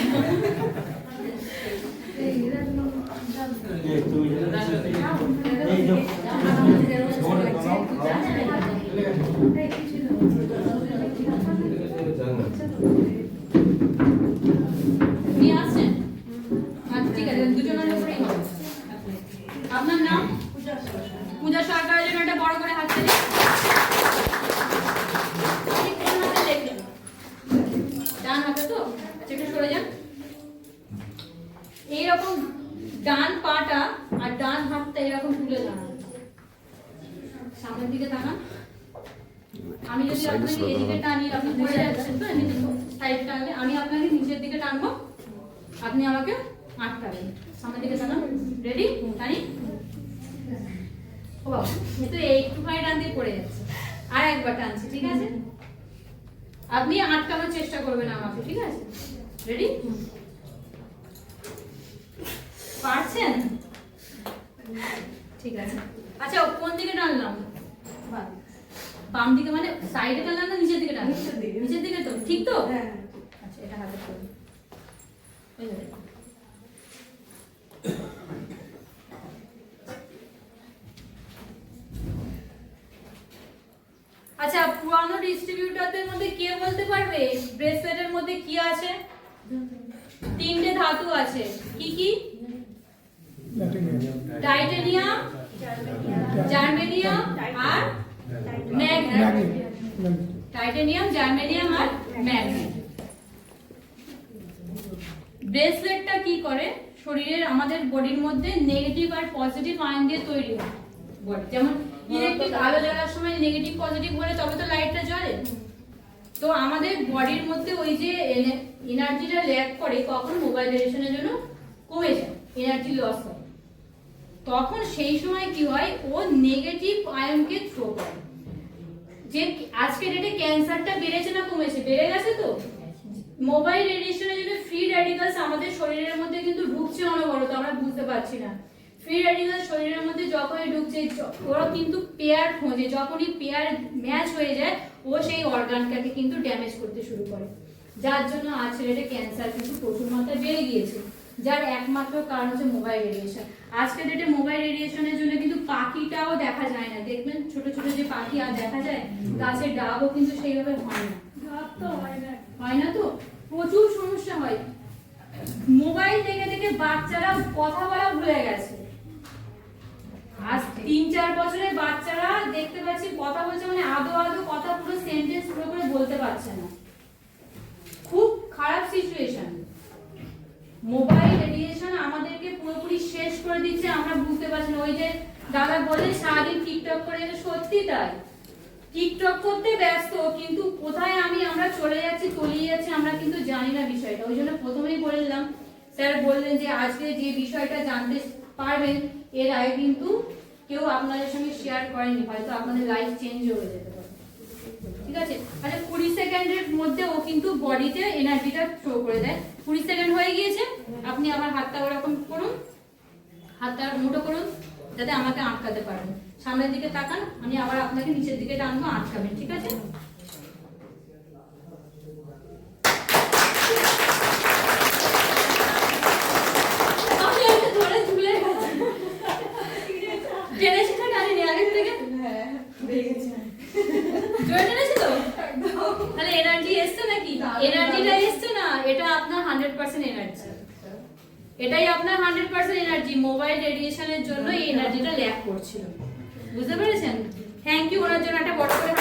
নিয়ে আসছেন? আচ্ছা, ঠিক আছে, দুজনের উপরেই হবে। আপনার নাম? পূজা সরকারের জন্য একটা বড় করে হাত তালি। ডান হাতে তো? আচ্ছা, একটু সরে যান। এইরকম ডান পাটা আর ডান হাতটা এরকম তুলে দাঁড়ান, সামনের দিকে তাকান। আমি যদি আপনাকে এদিকে টানি, আপনি পড়ে যাচ্ছেন তো, এমনি সাইড টানলে আমি আপনাকে নিচের দিকে টানবো, আপনি আমাকে আটকাবেন। সামনের দিকে তাকান, রেডি? টানি। ও বাবা, তো একটুখানি টান দিয়ে পড়ে যাচ্ছে, আর একবার টানছি, ঠিক আছে। আপনি আটকানোর চেষ্টা করবেন আমাকে, ঠিক আছে? রেডি? পারছেন? ঠিক আছে। আচ্ছা, কোন দিকে টানলাম? বাম দিকে মানে সাইডে টানলাম না নিচের দিকে টানলাম? নিচের দিকে তো, ঠিক তো? আচ্ছা, এটা হাতে করুন। আচ্ছা, পুরানো ডিস্ট্রিবিউটরদের মধ্যে কে বলতে পারবে ব্রেসলেটের মধ্যে কি আছে? 3টে ধাতু আছে, কি কি? টাইটানিয়াম, জার্মেনিয়াম আর ম্যাগনেট। টাইটানিয়াম, জার্মেনিয়াম আর ম্যাগনেট। ব্রেসলেটটা কি করে? শরীরের আমাদের বডির মধ্যে নেগেটিভ আর পজিটিভ আয়ন দিয়ে তৈরি হয় বডি। যেমন ইলেকট্রিক আলো জ্বালার সময় নেগেটিভ পজিটিভ হলে তবে তো লাইটটা জ্বলে। তো আমাদের বডির মধ্যে ওই যে এনার্জিটা ল্যাক করে, কখন মোবাইল রেডিয়েশনের জন্য কমে যায়, এনার্জি লস হয়, তখন সেই সময় কি হয়, ও নেগেটিভ আয়নকে থ্রো করে। যে আজকে ডেটে ক্যান্সারটা বেড়েছে না কমেছে? বেড়ে গেছে তো। মোবাইল রেডিয়েশনের জন্য ফ্রি র্যাডিক্যালস আমাদের শরীরের মধ্যে কিন্তু ঢুকছে অনবরত, আমরা বুঝতে পারছি না। ফ্রি র্যাডিক্যাল শরীরের মধ্যে যখনই ঢুকছে ওরা কিন্তু পেয়ার খোঁজে, যখনই পেয়ার ম্যাচ হয়ে যায় ও সেই অর্গানটাকে কিন্তু ড্যামেজ করতে শুরু করে, যার জন্য আজ ছেলেটা ক্যান্সার কিন্তু প্রচুর মাত্রায় বেড়ে গিয়েছে, যার একমাত্র কারণ হচ্ছে মোবাইল রেডিয়েশন। আজকের ডেটে মোবাইল রেডিয়েশনের জন্য কিন্তু পাখিটাও দেখা যায় না, দেখবেন ছোট ছোট যে পাখি আর দেখা যায়, গাছের ডাবও কিন্তু সেইভাবে হয় না, হয় না তো, প্রচুর সমস্যা হয়। মোবাইল দেখে দেখে বাচ্চারা কথা বলা ভুলে গেছে। আজ 3-4 বছরের বাচ্চারা দেখতে পাচ্ছি কথা বলছে, মানে আদো আদো কথা, পুরো সেন্টেন্স পুরো করে বলতে পারছে না। খুব খারাপ সিচুয়েশন। মোবাইল রেডিয়েশন আমাদেরকে পুরোপুরি শেষ করে দিচ্ছে, আমরা বুঝতে পারছি না। ওই যে দাদা বলে সারাদিন টিকটক করে, সত্যি তাই, টিকটক করতে ব্যস্ত, কিন্তু কোথায় আমরা চলে যাচ্ছি, তলিয়ে যাচ্ছি, আমরা কিন্তু জানি না বিষয়টা। ওই জন্য প্রথমেই বললাম, স্যার বললেন যে আজকে যে বিষয়টা জানতে পারবেন এর আগে কিন্তু কেউ আপনাদের সঙ্গে শেয়ার করেনি, হয়তো আপনাদের লাইফ চেঞ্জ হয়ে যেতে পারে। ঠিক আছে, আচ্ছা 20 সেকেন্ডের মধ্যে ও কিন্তু বডিতে এনার্জিটা থ্রো করে দেয়। 20 সেকেন্ড হয়ে গিয়েছে, আপনি আমার হাতটা ওরকম করুন, হাতটা মুঠো করুন যাতে আমাকে আটকাতে পারেন। সামনের দিকে তাকান, আমি আবার আপনাকে নিচের দিকে টানবো, আটকাবেন। ঠিক আছে, এটাই আপনার 100% এনার্জি। মোবাইল রেডিয়েশনের জন্য এই এনার্জিটা ল্যাক করছিল, বুঝতে পেরেছেন? থ্যাংক ইউ, ওনার জন্য একটা বড় করে